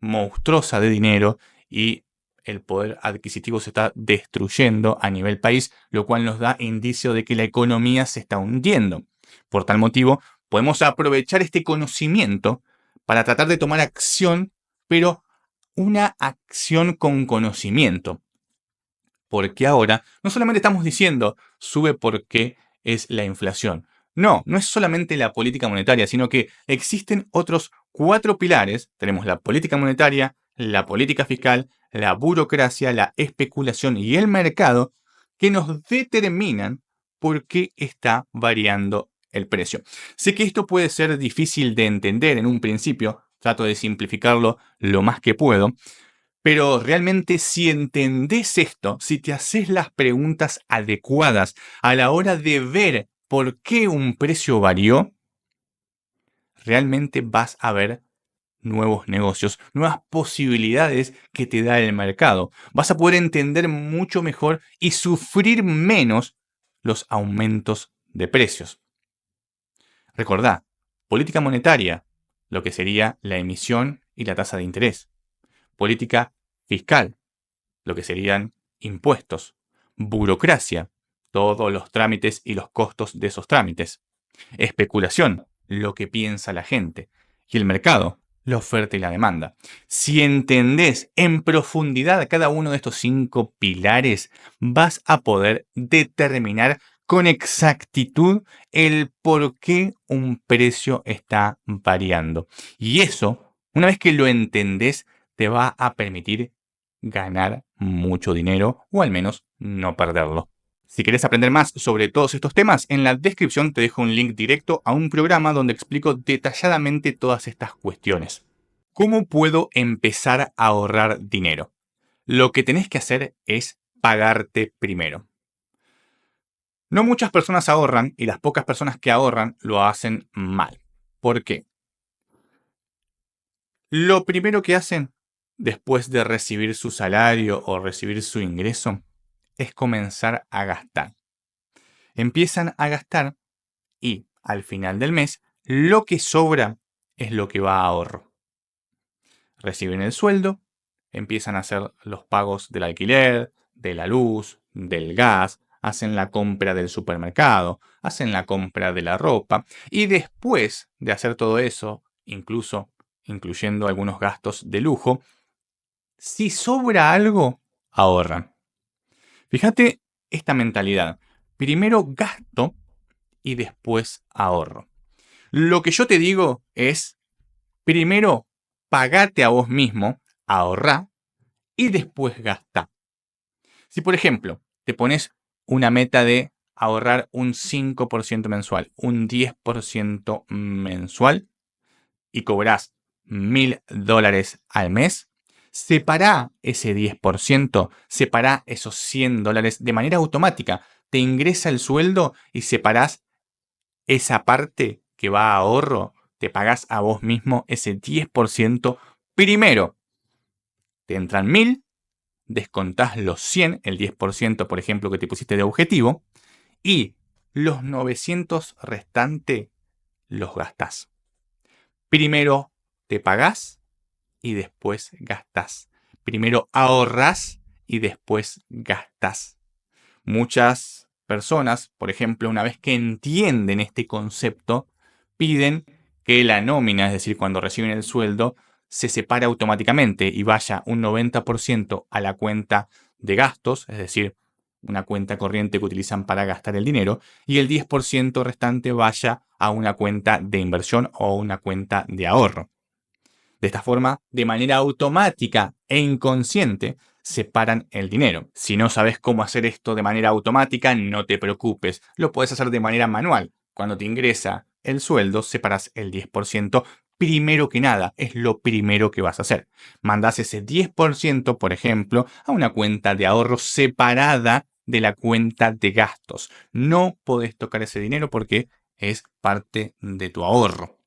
A: monstruosa de dinero y el poder adquisitivo se está destruyendo a nivel país, lo cual nos da indicio de que la economía se está hundiendo. Por tal motivo, podemos aprovechar este conocimiento para tratar de tomar acción, pero una acción con conocimiento. Porque ahora no solamente estamos diciendo sube porque es la inflación. No, no es solamente la política monetaria, sino que existen otros cuatro pilares. Tenemos la política monetaria, la política fiscal, la burocracia, la especulación y el mercado que nos determinan por qué está variando el precio. Sé que esto puede ser difícil de entender en un principio, trato de simplificarlo lo más que puedo, pero realmente si entendés esto, si te haces las preguntas adecuadas a la hora de ver por qué un precio varió, realmente vas a ver nuevos negocios, nuevas posibilidades que te da el mercado. Vas a poder entender mucho mejor y sufrir menos los aumentos de precios. Recordá, política monetaria, lo que sería la emisión y la tasa de interés. Política fiscal, lo que serían impuestos, burocracia, todos los trámites y los costos de esos trámites, especulación, lo que piensa la gente, y el mercado, la oferta y la demanda. Si entendés en profundidad cada uno de estos 5 pilares, vas a poder determinar con exactitud el por qué un precio está variando. Y eso, una vez que lo entendés, te va a permitir ganar mucho dinero o al menos no perderlo. Si querés aprender más sobre todos estos temas, en la descripción te dejo un link directo a un programa donde explico detalladamente todas estas cuestiones. ¿Cómo puedo empezar a ahorrar dinero? Lo que tenés que hacer es pagarte primero. No muchas personas ahorran y las pocas personas que ahorran lo hacen mal. ¿Por qué? Lo primero que hacen después de recibir su salario o recibir su ingreso es comenzar a gastar. Empiezan a gastar y al final del mes lo que sobra es lo que va a ahorro. Reciben el sueldo, empiezan a hacer los pagos del alquiler, de la luz, del gas, hacen la compra del supermercado, hacen la compra de la ropa y después de hacer todo eso, incluso incluyendo algunos gastos de lujo, si sobra algo, ahorran. Fíjate esta mentalidad. Primero gasto y después ahorro. Lo que yo te digo es, primero pagate a vos mismo, ahorrá y después gastá. Si por ejemplo te pones una meta de ahorrar un 5% mensual, un 10% mensual y cobras $1.000 al mes, separá ese 10%, separá esos $100 de manera automática. Te ingresa el sueldo y separás esa parte que va a ahorro, te pagás a vos mismo ese 10% primero. Te entran 1.000, descontás los 100, el 10% por ejemplo que te pusiste de objetivo, y los 900 restantes los gastás. Primero te pagás y después gastás. Primero ahorrás y después gastás. Muchas personas, por ejemplo, una vez que entienden este concepto, piden que la nómina, es decir, cuando reciben el sueldo, se separe automáticamente y vaya un 90% a la cuenta de gastos, es decir, una cuenta corriente que utilizan para gastar el dinero, y el 10% restante vaya a una cuenta de inversión o una cuenta de ahorro. De esta forma, de manera automática e inconsciente, separan el dinero. Si no sabes cómo hacer esto de manera automática, no te preocupes. Lo puedes hacer de manera manual. Cuando te ingresa el sueldo, separas el 10% primero que nada. Es lo primero que vas a hacer. Mandas ese 10%, por ejemplo, a una cuenta de ahorro separada de la cuenta de gastos. No podés tocar ese dinero porque es parte de tu ahorro.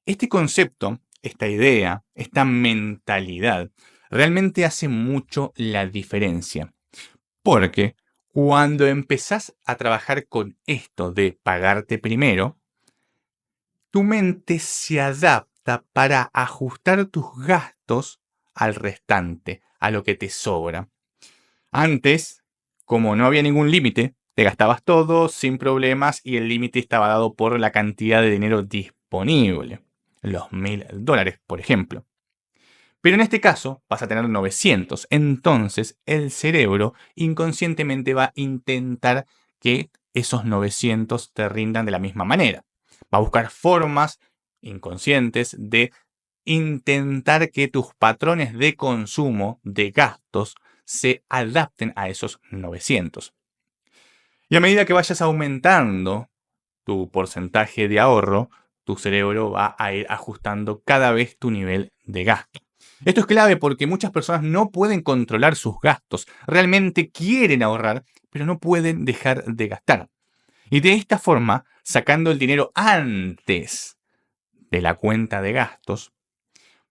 A: Este concepto, esta idea, esta mentalidad, realmente hace mucho la diferencia. Porque cuando empezás a trabajar con esto de pagarte primero, tu mente se adapta para ajustar tus gastos al restante, a lo que te sobra. Antes, como no había ningún límite, te gastabas todo sin problemas y el límite estaba dado por la cantidad de dinero disponible. Los $1000, por ejemplo. Pero en este caso vas a tener 900. Entonces el cerebro inconscientemente va a intentar que esos 900 te rindan de la misma manera. Va a buscar formas inconscientes de intentar que tus patrones de consumo, de gastos, se adapten a esos 900. Y a medida que vayas aumentando tu porcentaje de ahorro, tu cerebro va a ir ajustando cada vez tu nivel de gasto. Esto es clave porque muchas personas no pueden controlar sus gastos. Realmente quieren ahorrar, pero no pueden dejar de gastar. Y de esta forma, sacando el dinero antes de la cuenta de gastos,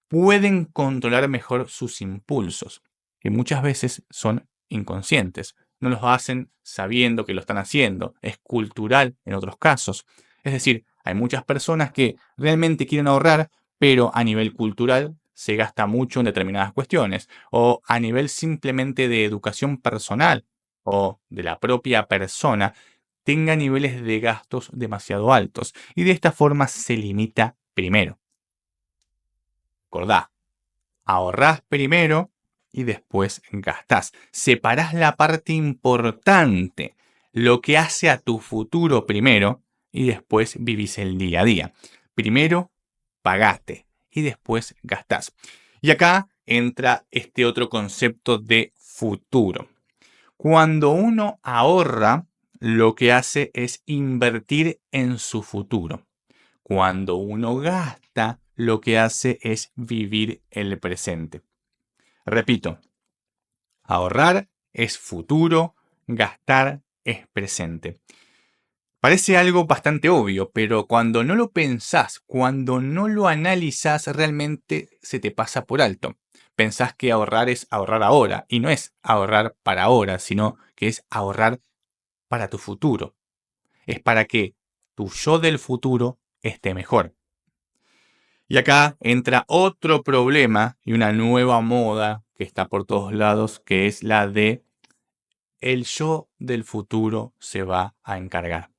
A: pueden controlar mejor sus impulsos, que muchas veces son inconscientes. No los hacen sabiendo que lo están haciendo. Es cultural en otros casos. Es decir, hay muchas personas que realmente quieren ahorrar, pero a nivel cultural se gasta mucho en determinadas cuestiones. O a nivel simplemente de educación personal o de la propia persona, tenga niveles de gastos demasiado altos. Y de esta forma se limita primero. Recordá, ahorrás primero y después gastás. Separás la parte importante, lo que hace a tu futuro primero y después vivís el día a día. Primero pagaste y después gastás. Y acá entra este otro concepto de futuro. Cuando uno ahorra, lo que hace es invertir en su futuro. Cuando uno gasta, lo que hace es vivir el presente. Repito, ahorrar es futuro, gastar es presente. Parece algo bastante obvio, pero cuando no lo pensás, cuando no lo analizás, realmente se te pasa por alto. Pensás que ahorrar es ahorrar ahora, y no es ahorrar para ahora, sino que es ahorrar para tu futuro. Es para que tu yo del futuro esté mejor. Y acá entra otro problema y una nueva moda que está por todos lados, que es la de el yo del futuro se va a encargar.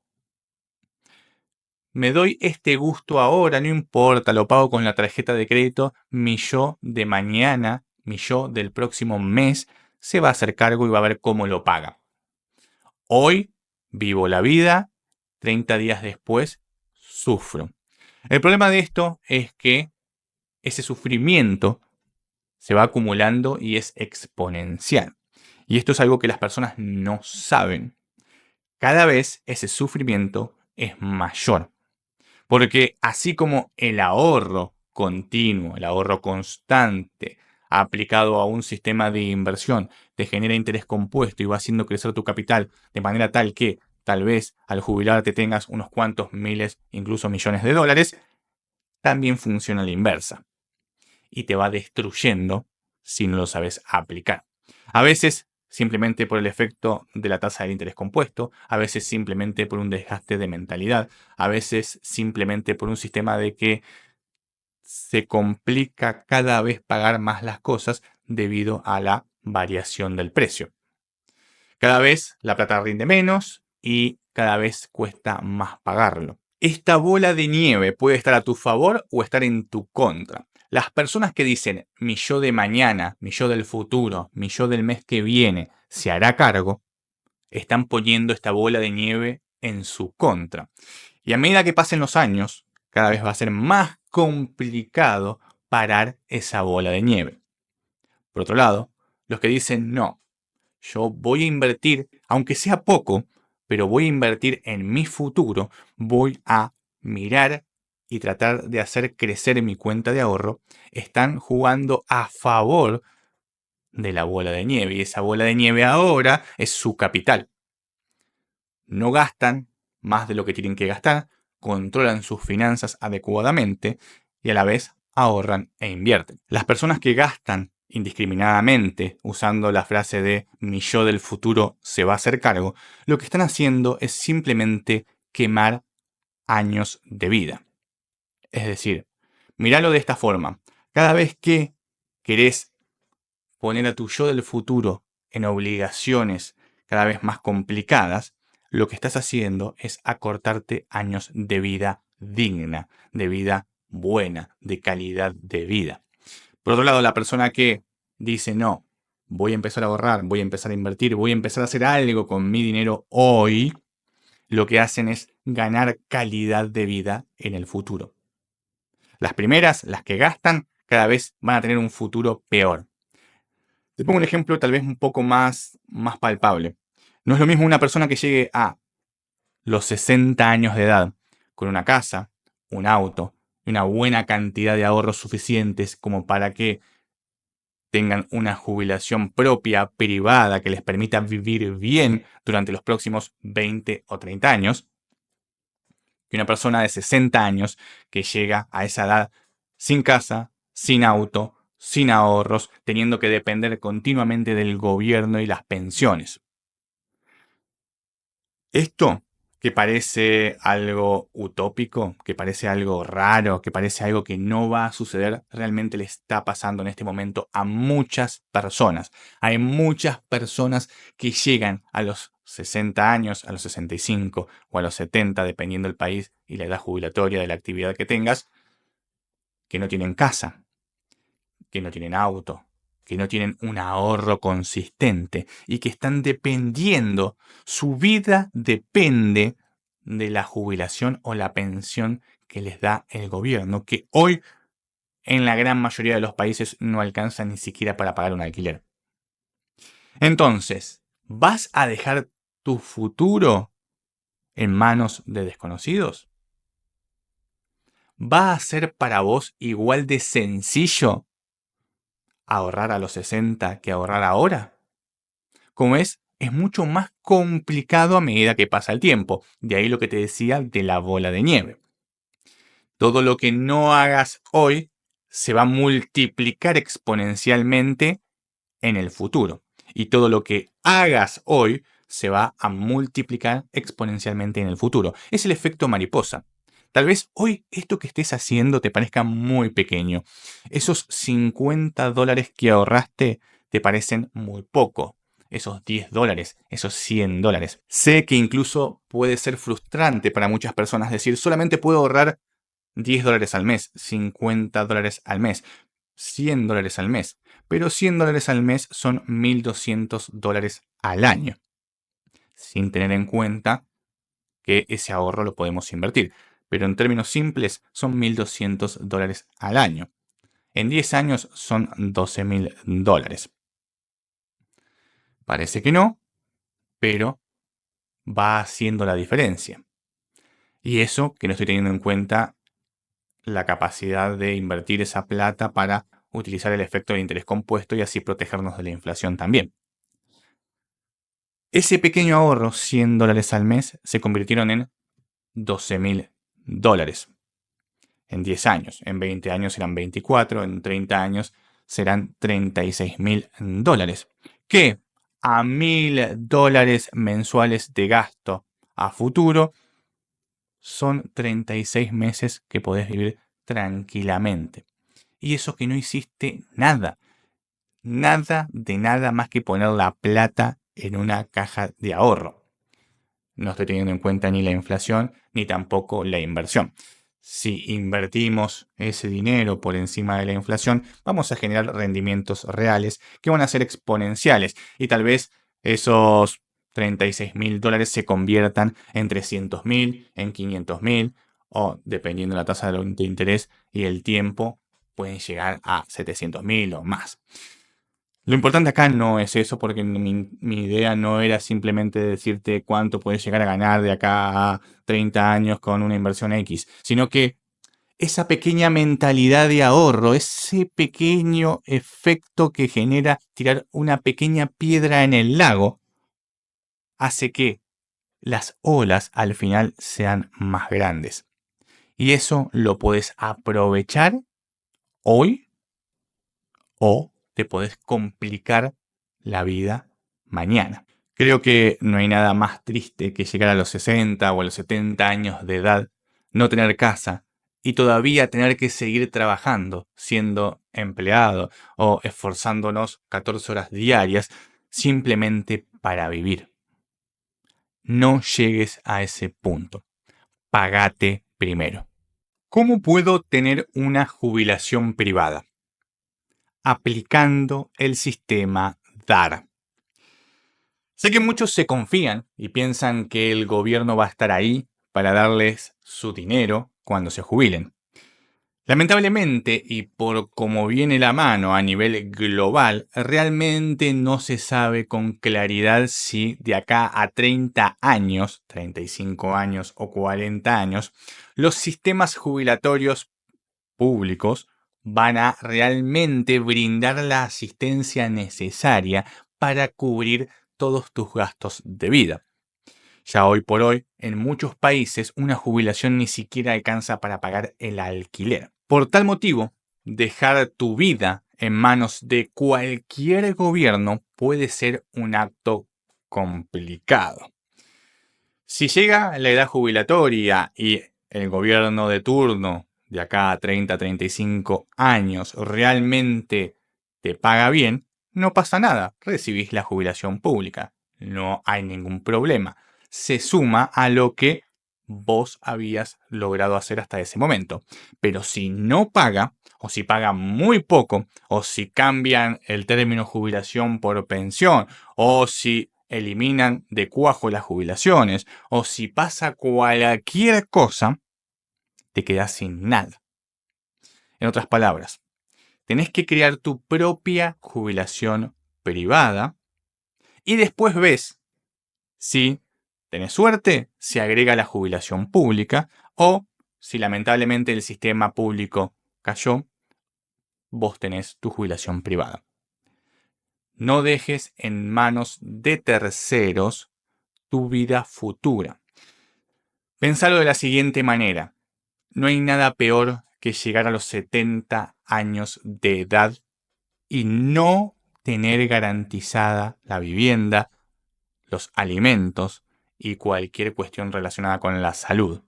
A: Me doy este gusto ahora, no importa, lo pago con la tarjeta de crédito, mi yo de mañana, mi yo del próximo mes, se va a hacer cargo y va a ver cómo lo paga. Hoy vivo la vida, 30 días después sufro. El problema de esto es que ese sufrimiento se va acumulando y es exponencial. Y esto es algo que las personas no saben. Cada vez ese sufrimiento es mayor. Porque así como el ahorro continuo, el ahorro constante, aplicado a un sistema de inversión, te genera interés compuesto y va haciendo crecer tu capital de manera tal que tal vez al jubilarte tengas unos cuantos miles, incluso millones de dólares, también funciona a la inversa. Y te va destruyendo si no lo sabes aplicar. A veces simplemente por el efecto de la tasa de interés compuesto, a veces simplemente por un desgaste de mentalidad, a veces simplemente por un sistema de que se complica cada vez pagar más las cosas debido a la variación del precio. Cada vez la plata rinde menos y cada vez cuesta más pagarlo. Esta bola de nieve puede estar a tu favor o estar en tu contra. Las personas que dicen mi yo de mañana, mi yo del futuro, mi yo del mes que viene se hará cargo, están poniendo esta bola de nieve en su contra. Y a medida que pasen los años, cada vez va a ser más complicado parar esa bola de nieve. Por otro lado, los que dicen no, yo voy a invertir, aunque sea poco, pero voy a invertir en mi futuro, voy a mirar y tratar de hacer crecer mi cuenta de ahorro, están jugando a favor de la bola de nieve. Y esa bola de nieve ahora es su capital. No gastan más de lo que tienen que gastar, controlan sus finanzas adecuadamente y a la vez ahorran e invierten. Las personas que gastan indiscriminadamente, usando la frase de mi yo del futuro se va a hacer cargo, lo que están haciendo es simplemente quemar años de vida. Es decir, míralo de esta forma. Cada vez que querés poner a tu yo del futuro en obligaciones cada vez más complicadas, lo que estás haciendo es acortarte años de vida digna, de vida buena, de calidad de vida. Por otro lado, la persona que dice, no, voy a empezar a ahorrar, voy a empezar a invertir, voy a empezar a hacer algo con mi dinero hoy, lo que hacen es ganar calidad de vida en el futuro. Las primeras, las que gastan, cada vez van a tener un futuro peor. Te pongo un ejemplo tal vez un poco más palpable. No es lo mismo una persona que llegue a los 60 años de edad con una casa, un auto y una buena cantidad de ahorros suficientes como para que tengan una jubilación propia, privada, que les permita vivir bien durante los próximos 20 o 30 años, que una persona de 60 años que llega a esa edad sin casa, sin auto, sin ahorros, teniendo que depender continuamente del gobierno y las pensiones. Esto, que parece algo utópico, que parece algo raro, que parece algo que no va a suceder, realmente le está pasando en este momento a muchas personas. Hay muchas personas que llegan a los 60 años, a los 65 o a los 70, dependiendo del país y la edad jubilatoria de la actividad que tengas, que no tienen casa, que no tienen auto, que no tienen un ahorro consistente y que están dependiendo, su vida depende de la jubilación o la pensión que les da el gobierno, que hoy en la gran mayoría de los países no alcanza ni siquiera para pagar un alquiler. Entonces, ¿vas a dejar tu futuro en manos de desconocidos? ¿Va a ser para vos igual de sencillo ahorrar a los 60 que ahorrar ahora? Como es mucho más complicado a medida que pasa el tiempo. De ahí lo que te decía de la bola de nieve. Todo lo que no hagas hoy se va a multiplicar exponencialmente en el futuro. Y todo lo que hagas hoy se va a multiplicar exponencialmente en el futuro. Es el efecto mariposa. Tal vez hoy esto que estés haciendo te parezca muy pequeño. Esos $50 que ahorraste te parecen muy poco. Esos $10, esos $100. Sé que incluso puede ser frustrante para muchas personas decir solamente puedo ahorrar $10 al mes, $50 al mes, $100 al mes. Pero $100 al mes son $1.200 al año. Sin tener en cuenta que ese ahorro lo podemos invertir. Pero en términos simples son $1.200 al año. En 10 años son $12.000. Parece que no, pero va haciendo la diferencia. Y eso que no estoy teniendo en cuenta la capacidad de invertir esa plata para utilizar el efecto del interés compuesto y así protegernos de la inflación también. Ese pequeño ahorro, $100 al mes, se convirtieron en $12.000. En 10 años, en 20 años serán 24, en 30 años serán $36.000. Que a $1.000 mensuales de gasto a futuro son 36 meses que podés vivir tranquilamente. Y eso que no hiciste nada. Nada de nada más que poner la plata en una caja de ahorro. No estoy teniendo en cuenta ni la inflación ni tampoco la inversión. Si invertimos ese dinero por encima de la inflación, vamos a generar rendimientos reales que van a ser exponenciales y tal vez esos $36.000 se conviertan en 300.000, en 500.000 o, dependiendo de la tasa de interés y el tiempo, pueden llegar a 700.000 o más. Lo importante acá no es eso, porque mi idea no era simplemente decirte cuánto puedes llegar a ganar de acá a 30 años con una inversión X, sino que esa pequeña mentalidad de ahorro, ese pequeño efecto que genera tirar una pequeña piedra en el lago, hace que las olas al final sean más grandes. Y eso lo puedes aprovechar hoy o te puedes complicar la vida mañana. Creo que no hay nada más triste que llegar a los 60 o a los 70 años de edad, no tener casa y todavía tener que seguir trabajando, siendo empleado o esforzándonos 14 horas diarias simplemente para vivir. No llegues a ese punto. Pagate primero. ¿Cómo puedo tener una jubilación privada? Aplicando el sistema DAR. Sé que muchos se confían y piensan que el gobierno va a estar ahí para darles su dinero cuando se jubilen. Lamentablemente, y por cómo viene la mano a nivel global, realmente no se sabe con claridad si de acá a 30 años, 35 años o 40 años, los sistemas jubilatorios públicos van a realmente brindar la asistencia necesaria para cubrir todos tus gastos de vida. Ya hoy por hoy, en muchos países, una jubilación ni siquiera alcanza para pagar el alquiler. Por tal motivo, dejar tu vida en manos de cualquier gobierno puede ser un acto complicado. Si llega la edad jubilatoria y el gobierno de turno de acá a 30, 35 años realmente te paga bien, no pasa nada, recibís la jubilación pública. No hay ningún problema. Se suma a lo que vos habías logrado hacer hasta ese momento. Pero si no paga, o si paga muy poco, o si cambian el término jubilación por pensión, o si eliminan de cuajo las jubilaciones, o si pasa cualquier cosa, te quedas sin nada. En otras palabras, tenés que crear tu propia jubilación privada y después ves si tenés suerte, se agrega la jubilación pública o si lamentablemente el sistema público cayó, vos tenés tu jubilación privada. No dejes en manos de terceros tu vida futura. Pensalo de la siguiente manera. No hay nada peor que llegar a los 70 años de edad y no tener garantizada la vivienda, los alimentos y cualquier cuestión relacionada con la salud.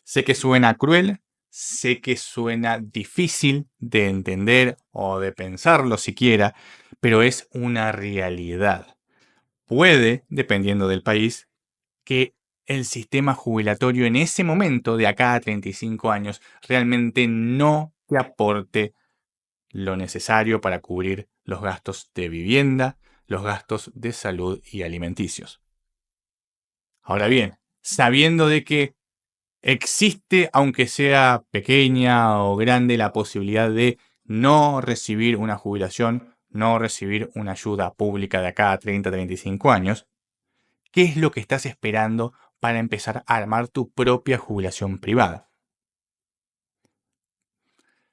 A: Sé que suena cruel, sé que suena difícil de entender o de pensarlo siquiera, pero es una realidad. Puede, dependiendo del país, que el sistema jubilatorio en ese momento, de acá a 35 años, realmente no te aporte lo necesario para cubrir los gastos de vivienda, los gastos de salud y alimenticios. Ahora bien, sabiendo de que existe, aunque sea pequeña o grande, la posibilidad de no recibir una jubilación, no recibir una ayuda pública de acá a 30, 35 años, ¿qué es lo que estás esperando para empezar a armar tu propia jubilación privada?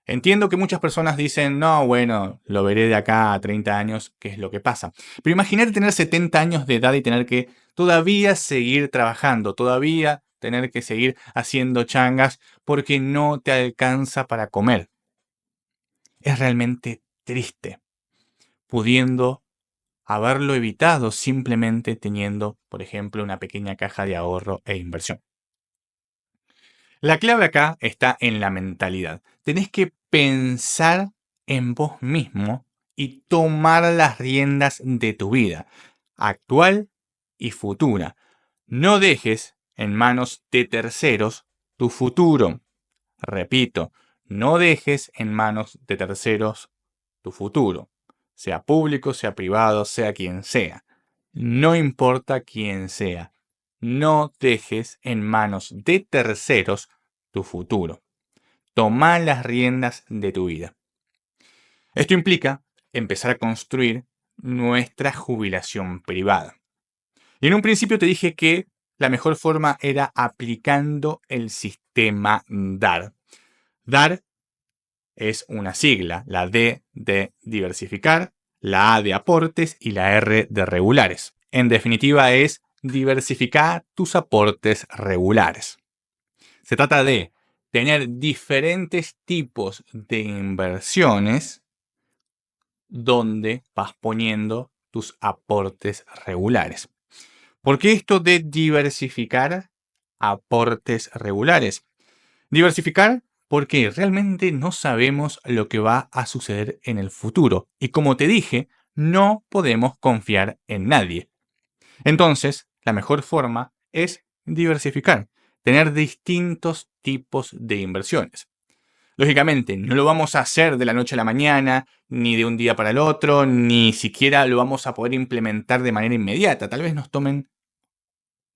A: Entiendo que muchas personas dicen, no, bueno, lo veré de acá a 30 años, qué es lo que pasa. Pero imagínate tener 70 años de edad y tener que todavía seguir trabajando, todavía tener que seguir haciendo changas porque no te alcanza para comer. Es realmente triste, pudiendo haberlo evitado simplemente teniendo, por ejemplo, una pequeña caja de ahorro e inversión. La clave acá está en la mentalidad. Tenés que pensar en vos mismo y tomar las riendas de tu vida, actual y futura. No dejes en manos de terceros tu futuro. Repito, no dejes en manos de terceros tu futuro, sea público, sea privado, sea quien sea. No importa quién sea. No dejes en manos de terceros tu futuro. Toma las riendas de tu vida. Esto implica empezar a construir nuestra jubilación privada. Y en un principio te dije que la mejor forma era aplicando el sistema DAR. DAR es una sigla, la D de diversificar, la A de aportes y la R de regulares. En definitiva es diversificar tus aportes regulares. Se trata de tener diferentes tipos de inversiones donde vas poniendo tus aportes regulares. ¿Por qué esto de diversificar aportes regulares? Diversificar porque realmente no sabemos lo que va a suceder en el futuro. Y como te dije, no podemos confiar en nadie. Entonces, la mejor forma es diversificar, tener distintos tipos de inversiones. Lógicamente, no lo vamos a hacer de la noche a la mañana, ni de un día para el otro, ni siquiera lo vamos a poder implementar de manera inmediata. Tal vez nos tomen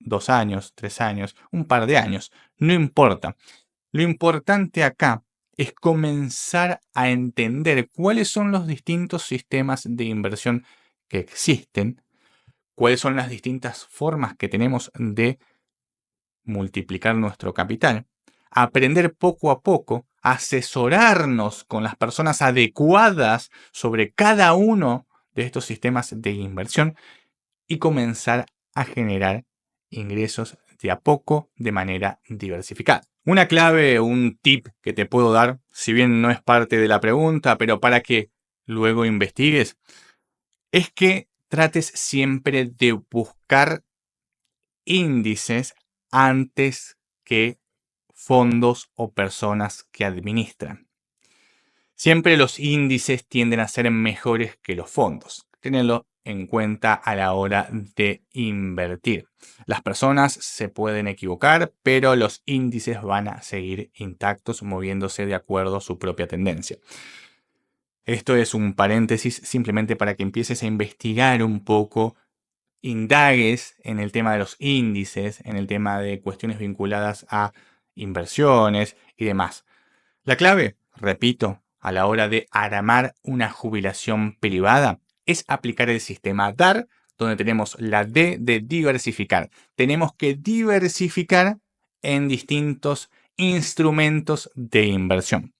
A: 2 años, 3 años, un par de años, no importa. Lo importante acá es comenzar a entender cuáles son los distintos sistemas de inversión que existen, cuáles son las distintas formas que tenemos de multiplicar nuestro capital, aprender poco a poco, asesorarnos con las personas adecuadas sobre cada uno de estos sistemas de inversión y comenzar a generar ingresos de a poco de manera diversificada. Una clave, un tip que te puedo dar, si bien no es parte de la pregunta, pero para que luego investigues, es que trates siempre de buscar índices antes que fondos o personas que administran. Siempre los índices tienden a ser mejores que los fondos. Ténganlo en cuenta a la hora de invertir. Las personas se pueden equivocar, pero los índices van a seguir intactos, moviéndose de acuerdo a su propia tendencia. Esto es un paréntesis simplemente para que empieces a investigar un poco, indagues en el tema de los índices, en el tema de cuestiones vinculadas a inversiones y demás. La clave, repito, a la hora de armar una jubilación privada es aplicar el sistema DAR, donde tenemos la D de diversificar. Tenemos que diversificar en distintos instrumentos de inversión.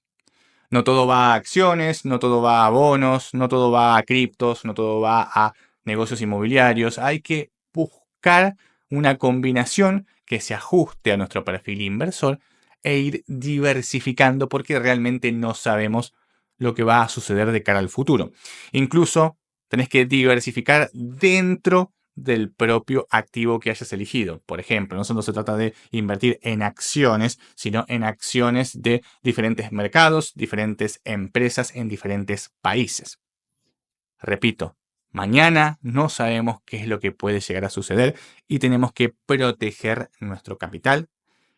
A: No todo va a acciones, no todo va a bonos, no todo va a criptos, no todo va a negocios inmobiliarios. Hay que buscar una combinación que se ajuste a nuestro perfil inversor e ir diversificando porque realmente no sabemos lo que va a suceder de cara al futuro. Incluso tenés que diversificar dentro del propio activo que hayas elegido. Por ejemplo, no solo se trata de invertir en acciones, sino en acciones de diferentes mercados, diferentes empresas en diferentes países. Repito, mañana no sabemos qué es lo que puede llegar a suceder y tenemos que proteger nuestro capital.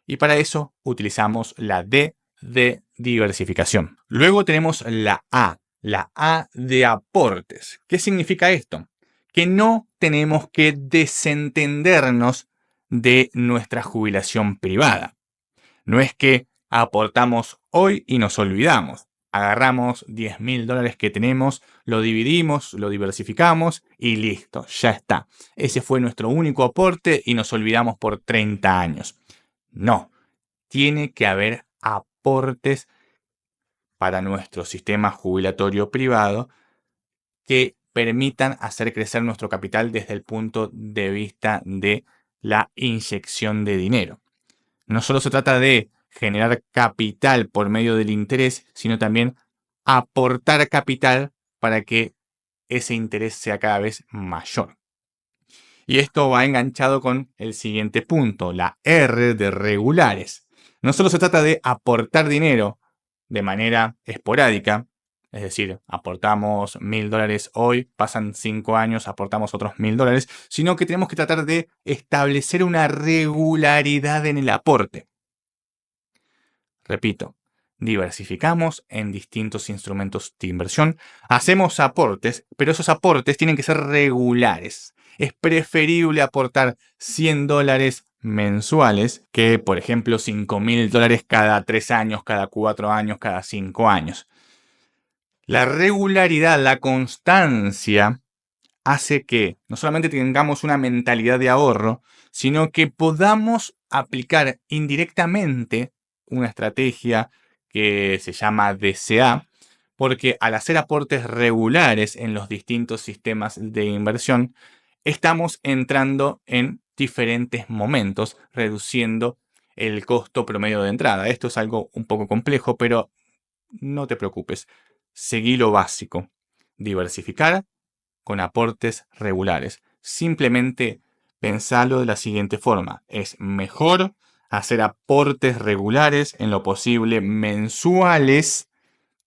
A: Y para eso utilizamos la D de diversificación. Luego tenemos la A de aportes. ¿Qué significa esto? Que no tenemos que desentendernos de nuestra jubilación privada. No es que aportamos hoy y nos olvidamos. Agarramos $10.000 que tenemos, lo dividimos, lo diversificamos y listo, ya está. Ese fue nuestro único aporte y nos olvidamos por 30 años. No, tiene que haber aportes para nuestro sistema jubilatorio privado que permitan hacer crecer nuestro capital desde el punto de vista de la inyección de dinero. No solo se trata de generar capital por medio del interés, sino también aportar capital para que ese interés sea cada vez mayor. Y esto va enganchado con el siguiente punto, la R de regulares. No solo se trata de aportar dinero de manera esporádica, es decir, aportamos $1000 hoy, pasan 5 años, aportamos otros $1000, sino que tenemos que tratar de establecer una regularidad en el aporte. Repito, diversificamos en distintos instrumentos de inversión, hacemos aportes, pero esos aportes tienen que ser regulares. Es preferible aportar $100 mensuales que, por ejemplo, $5000 cada 3 años, cada 4 años, cada 5 años. La regularidad, la constancia, hace que no solamente tengamos una mentalidad de ahorro, sino que podamos aplicar indirectamente una estrategia que se llama DCA, porque al hacer aportes regulares en los distintos sistemas de inversión, estamos entrando en diferentes momentos, reduciendo el costo promedio de entrada. Esto es algo un poco complejo, pero no te preocupes. Seguí lo básico. Diversificar con aportes regulares. Simplemente pensalo de la siguiente forma. Es mejor hacer aportes regulares, en lo posible mensuales,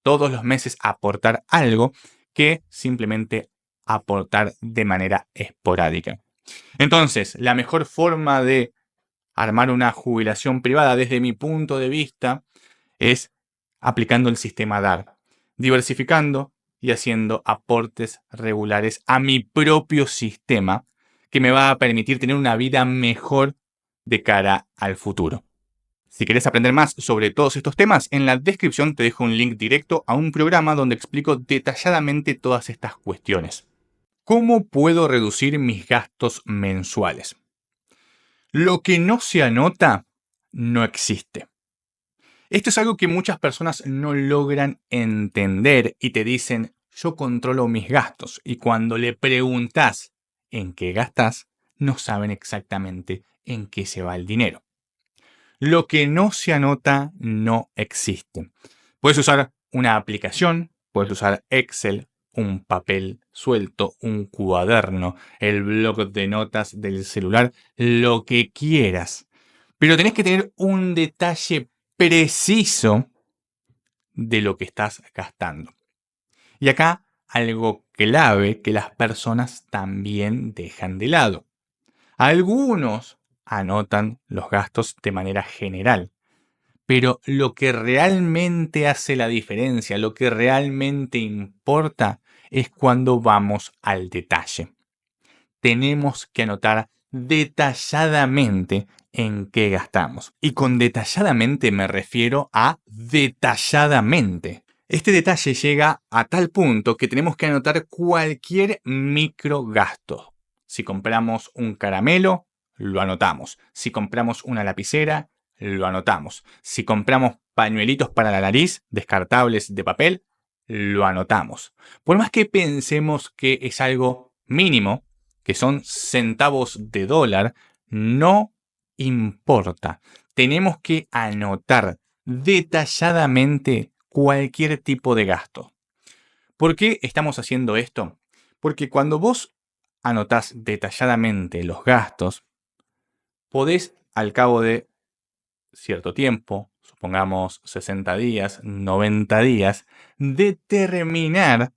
A: todos los meses aportar algo, que simplemente aportar de manera esporádica. Entonces, la mejor forma de armar una jubilación privada desde mi punto de vista es aplicando el sistema DAR, diversificando y haciendo aportes regulares a mi propio sistema que me va a permitir tener una vida mejor de cara al futuro. Si quieres aprender más sobre todos estos temas, en la descripción te dejo un link directo a un programa donde explico detalladamente todas estas cuestiones. ¿Cómo puedo reducir mis gastos mensuales? Lo que no se anota no existe. Esto es algo que muchas personas no logran entender y te dicen, yo controlo mis gastos. Y cuando le preguntas en qué gastas, no saben exactamente en qué se va el dinero. Lo que no se anota no existe. Puedes usar una aplicación, puedes usar Excel, un papel suelto, un cuaderno, el bloc de notas del celular, lo que quieras. Pero tenés que tener un detalle preciso de lo que estás gastando. Y acá algo clave que las personas también dejan de lado. Algunos anotan los gastos de manera general, pero lo que realmente hace la diferencia, lo que realmente importa, es cuando vamos al detalle. Tenemos que anotar detalladamente en qué gastamos. Y con detalladamente me refiero a detalladamente. Este detalle llega a tal punto que tenemos que anotar cualquier microgasto. Si compramos un caramelo, lo anotamos. Si compramos una lapicera, lo anotamos. Si compramos pañuelitos para la nariz, descartables de papel, lo anotamos. Por más que pensemos que es algo mínimo, que son centavos de dólar, no importa. Tenemos que anotar detalladamente cualquier tipo de gasto. ¿Por qué estamos haciendo esto? Porque cuando vos anotás detalladamente los gastos, podés al cabo de cierto tiempo, supongamos 60 días, 90 días, determinar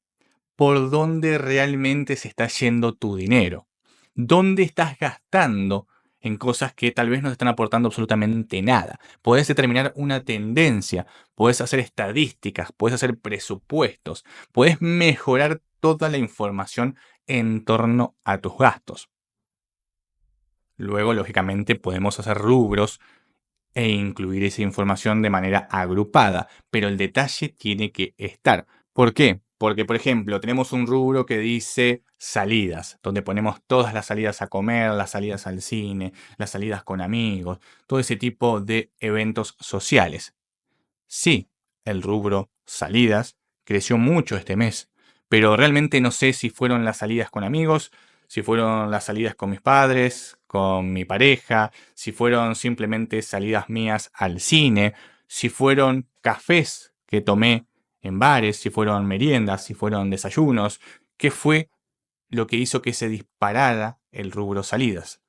A: por dónde realmente se está yendo tu dinero. ¿Dónde estás gastando en cosas que tal vez no te están aportando absolutamente nada? Podés determinar una tendencia, podés hacer estadísticas, podés hacer presupuestos, podés mejorar toda la información en torno a tus gastos. Luego, lógicamente, podemos hacer rubros e incluir esa información de manera agrupada, pero el detalle tiene que estar. ¿Por qué? Porque, por ejemplo, tenemos un rubro que dice salidas, donde ponemos todas las salidas a comer, las salidas al cine, las salidas con amigos, todo ese tipo de eventos sociales. Sí, el rubro salidas creció mucho este mes, pero realmente no sé si fueron las salidas con amigos, si fueron las salidas con mis padres, con mi pareja, si fueron simplemente salidas mías al cine, si fueron cafés que tomé en bares, si fueron meriendas, si fueron desayunos, qué fue lo que hizo que se disparara el rubro salidas.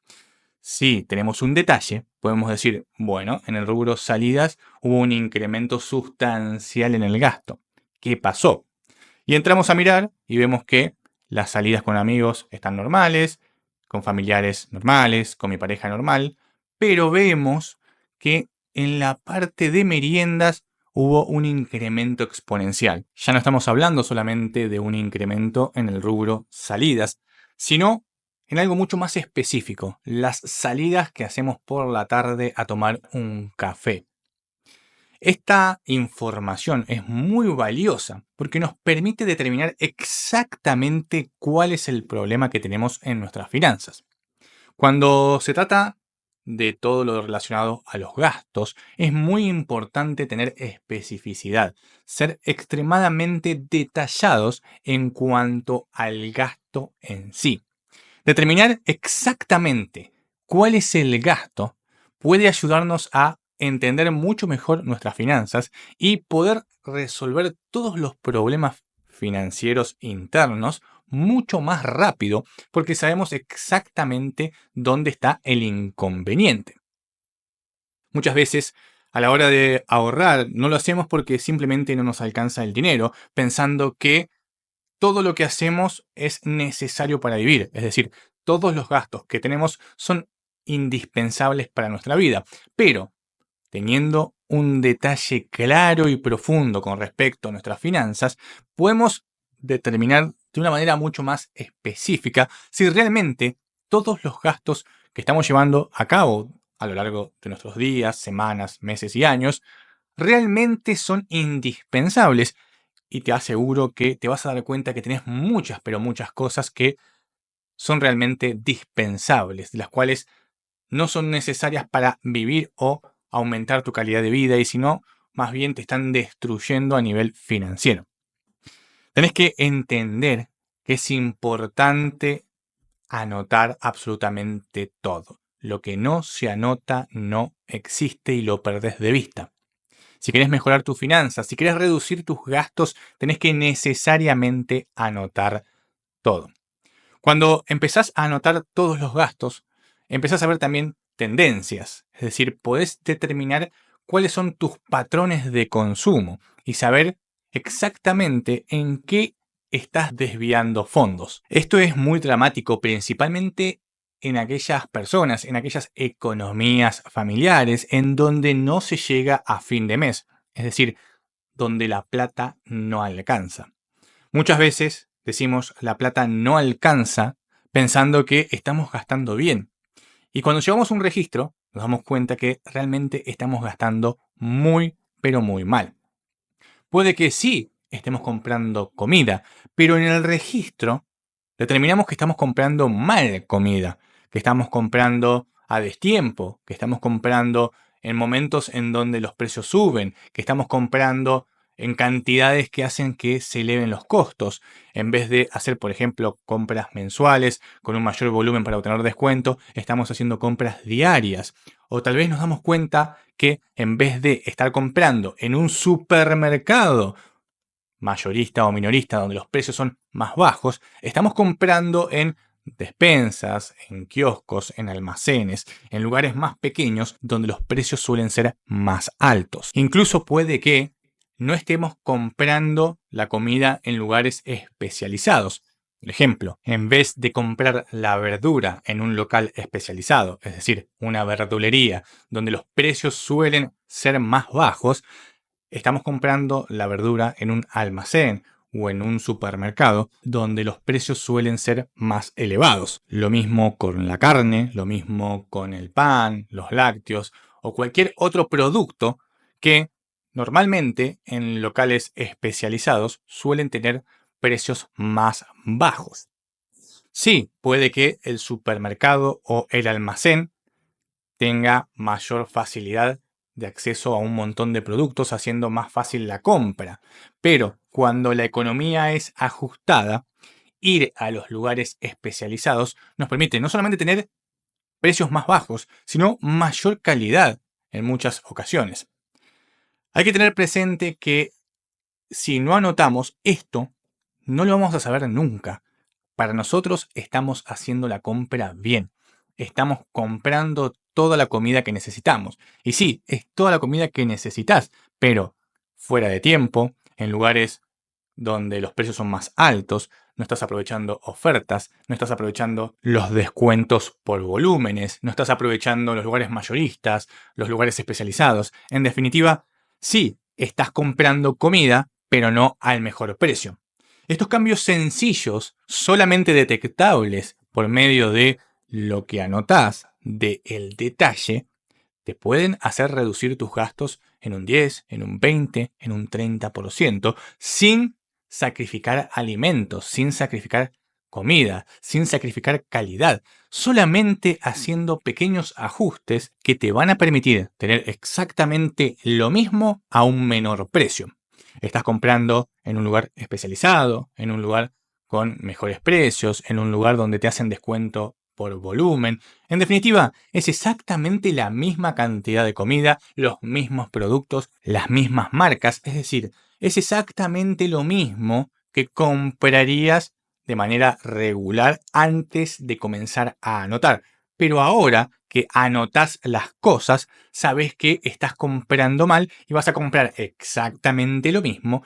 A: Si tenemos un detalle, podemos decir, bueno, en el rubro salidas hubo un incremento sustancial en el gasto. ¿Qué pasó? Y entramos a mirar y vemos que las salidas con amigos están normales, con familiares normales, con mi pareja normal, pero vemos que en la parte de meriendas hubo un incremento exponencial. Ya no estamos hablando solamente de un incremento en el rubro salidas, sino en algo mucho más específico, las salidas que hacemos por la tarde a tomar un café. Esta información es muy valiosa porque nos permite determinar exactamente cuál es el problema que tenemos en nuestras finanzas. Cuando se trata de todo lo relacionado a los gastos, es muy importante tener especificidad, ser extremadamente detallados en cuanto al gasto en sí. Determinar exactamente cuál es el gasto puede ayudarnos a entender mucho mejor nuestras finanzas y poder resolver todos los problemas financieros internos mucho más rápido porque sabemos exactamente dónde está el inconveniente. Muchas veces a la hora de ahorrar no lo hacemos porque simplemente no nos alcanza el dinero, pensando que todo lo que hacemos es necesario para vivir, es decir, todos los gastos que tenemos son indispensables para nuestra vida, pero teniendo un detalle claro y profundo con respecto a nuestras finanzas, podemos determinar de una manera mucho más específica si realmente todos los gastos que estamos llevando a cabo a lo largo de nuestros días, semanas, meses y años realmente son indispensables, y te aseguro que te vas a dar cuenta que tenés muchas, pero muchas cosas que son realmente dispensables, de las cuales no son necesarias para vivir o aumentar tu calidad de vida, y si no, más bien te están destruyendo a nivel financiero. Tenés que entender que es importante anotar absolutamente todo. Lo que no se anota no existe y lo perdés de vista. Si querés mejorar tus finanzas, si querés reducir tus gastos, tenés que necesariamente anotar todo. Cuando empezás a anotar todos los gastos, empezás a ver también tendencias. Es decir, podés determinar cuáles son tus patrones de consumo y saber exactamente en qué estás desviando fondos. Esto es muy dramático, principalmente en aquellas personas, en aquellas economías familiares en donde no se llega a fin de mes. Es decir, donde la plata no alcanza. Muchas veces decimos la plata no alcanza pensando que estamos gastando bien. Y cuando llevamos un registro, nos damos cuenta que realmente estamos gastando muy, pero muy mal. Puede que sí estemos comprando comida, pero en el registro determinamos que estamos comprando mal comida, que estamos comprando a destiempo, que estamos comprando en momentos en donde los precios suben, que estamos comprando en cantidades que hacen que se eleven los costos. En vez de hacer, por ejemplo, compras mensuales con un mayor volumen para obtener descuento, estamos haciendo compras diarias. O tal vez nos damos cuenta que en vez de estar comprando en un supermercado mayorista o minorista, donde los precios son más bajos, estamos comprando en despensas, en kioscos, en almacenes, en lugares más pequeños donde los precios suelen ser más altos. Incluso puede que no estemos comprando la comida en lugares especializados. Por ejemplo, en vez de comprar la verdura en un local especializado, es decir, una verdulería donde los precios suelen ser más bajos, estamos comprando la verdura en un almacén o en un supermercado donde los precios suelen ser más elevados. Lo mismo con la carne, lo mismo con el pan, los lácteos o cualquier otro producto que normalmente en locales especializados suelen tener precios más bajos. Sí, puede que el supermercado o el almacén tenga mayor facilidad de acceso a un montón de productos, haciendo más fácil la compra. Pero cuando la economía es ajustada, ir a los lugares especializados nos permite no solamente tener precios más bajos, sino mayor calidad en muchas ocasiones. Hay que tener presente que si no anotamos esto, no lo vamos a saber nunca. Para nosotros estamos haciendo la compra bien. estamos comprando toda la comida que necesitamos. Y sí, es toda la comida que necesitas, pero fuera de tiempo, en lugares donde los precios son más altos, no estás aprovechando ofertas, no estás aprovechando los descuentos por volúmenes, no estás aprovechando los lugares mayoristas, los lugares especializados. En definitiva, sí, estás comprando comida, pero no al mejor precio. Estos cambios sencillos, solamente detectables por medio de lo que anotás del detalle, te pueden hacer reducir tus gastos en un 10, en un 20, en un 30%, sin sacrificar alimentos, sin sacrificar comida, sin sacrificar calidad, solamente haciendo pequeños ajustes que te van a permitir tener exactamente lo mismo a un menor precio. Estás comprando en un lugar especializado, en un lugar con mejores precios, en un lugar donde te hacen descuento por volumen. En definitiva, es exactamente la misma cantidad de comida, los mismos productos, las mismas marcas, es decir, es exactamente lo mismo que comprarías de manera regular antes de comenzar a anotar. Pero ahora que anotás las cosas, sabes que estás comprando mal y vas a comprar exactamente lo mismo,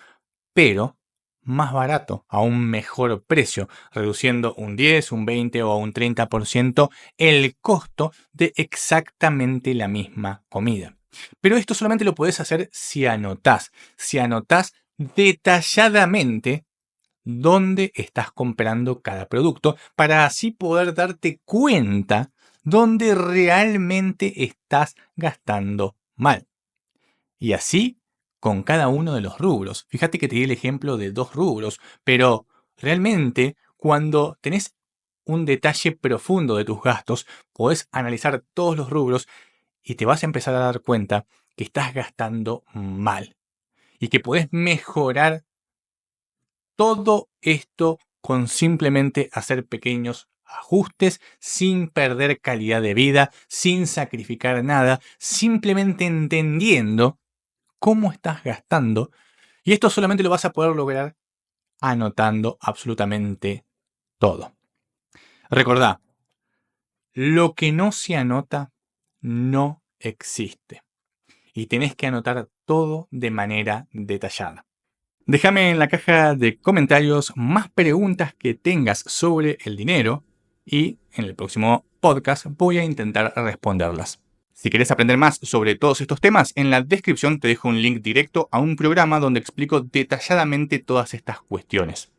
A: pero más barato, a un mejor precio, reduciendo un 10, un 20 o un 30% el costo de exactamente la misma comida. Pero esto solamente lo puedes hacer si anotás detalladamente dónde estás comprando cada producto para así poder darte cuenta dónde realmente estás gastando mal. Y así con cada uno de los rubros. Fíjate que te di el ejemplo de 2 rubros, pero realmente cuando tenés un detalle profundo de tus gastos, podés analizar todos los rubros y te vas a empezar a dar cuenta que estás gastando mal y que podés mejorar todo esto con simplemente hacer pequeños ajustes sin perder calidad de vida, sin sacrificar nada, simplemente entendiendo cómo estás gastando. Y esto solamente lo vas a poder lograr anotando absolutamente todo. Recordá, lo que no se anota no existe. Y tenés que anotar todo de manera detallada. Déjame en la caja de comentarios más preguntas que tengas sobre el dinero y en el próximo podcast voy a intentar responderlas. Si quieres aprender más sobre todos estos temas, en la descripción te dejo un link directo a un programa donde explico detalladamente todas estas cuestiones.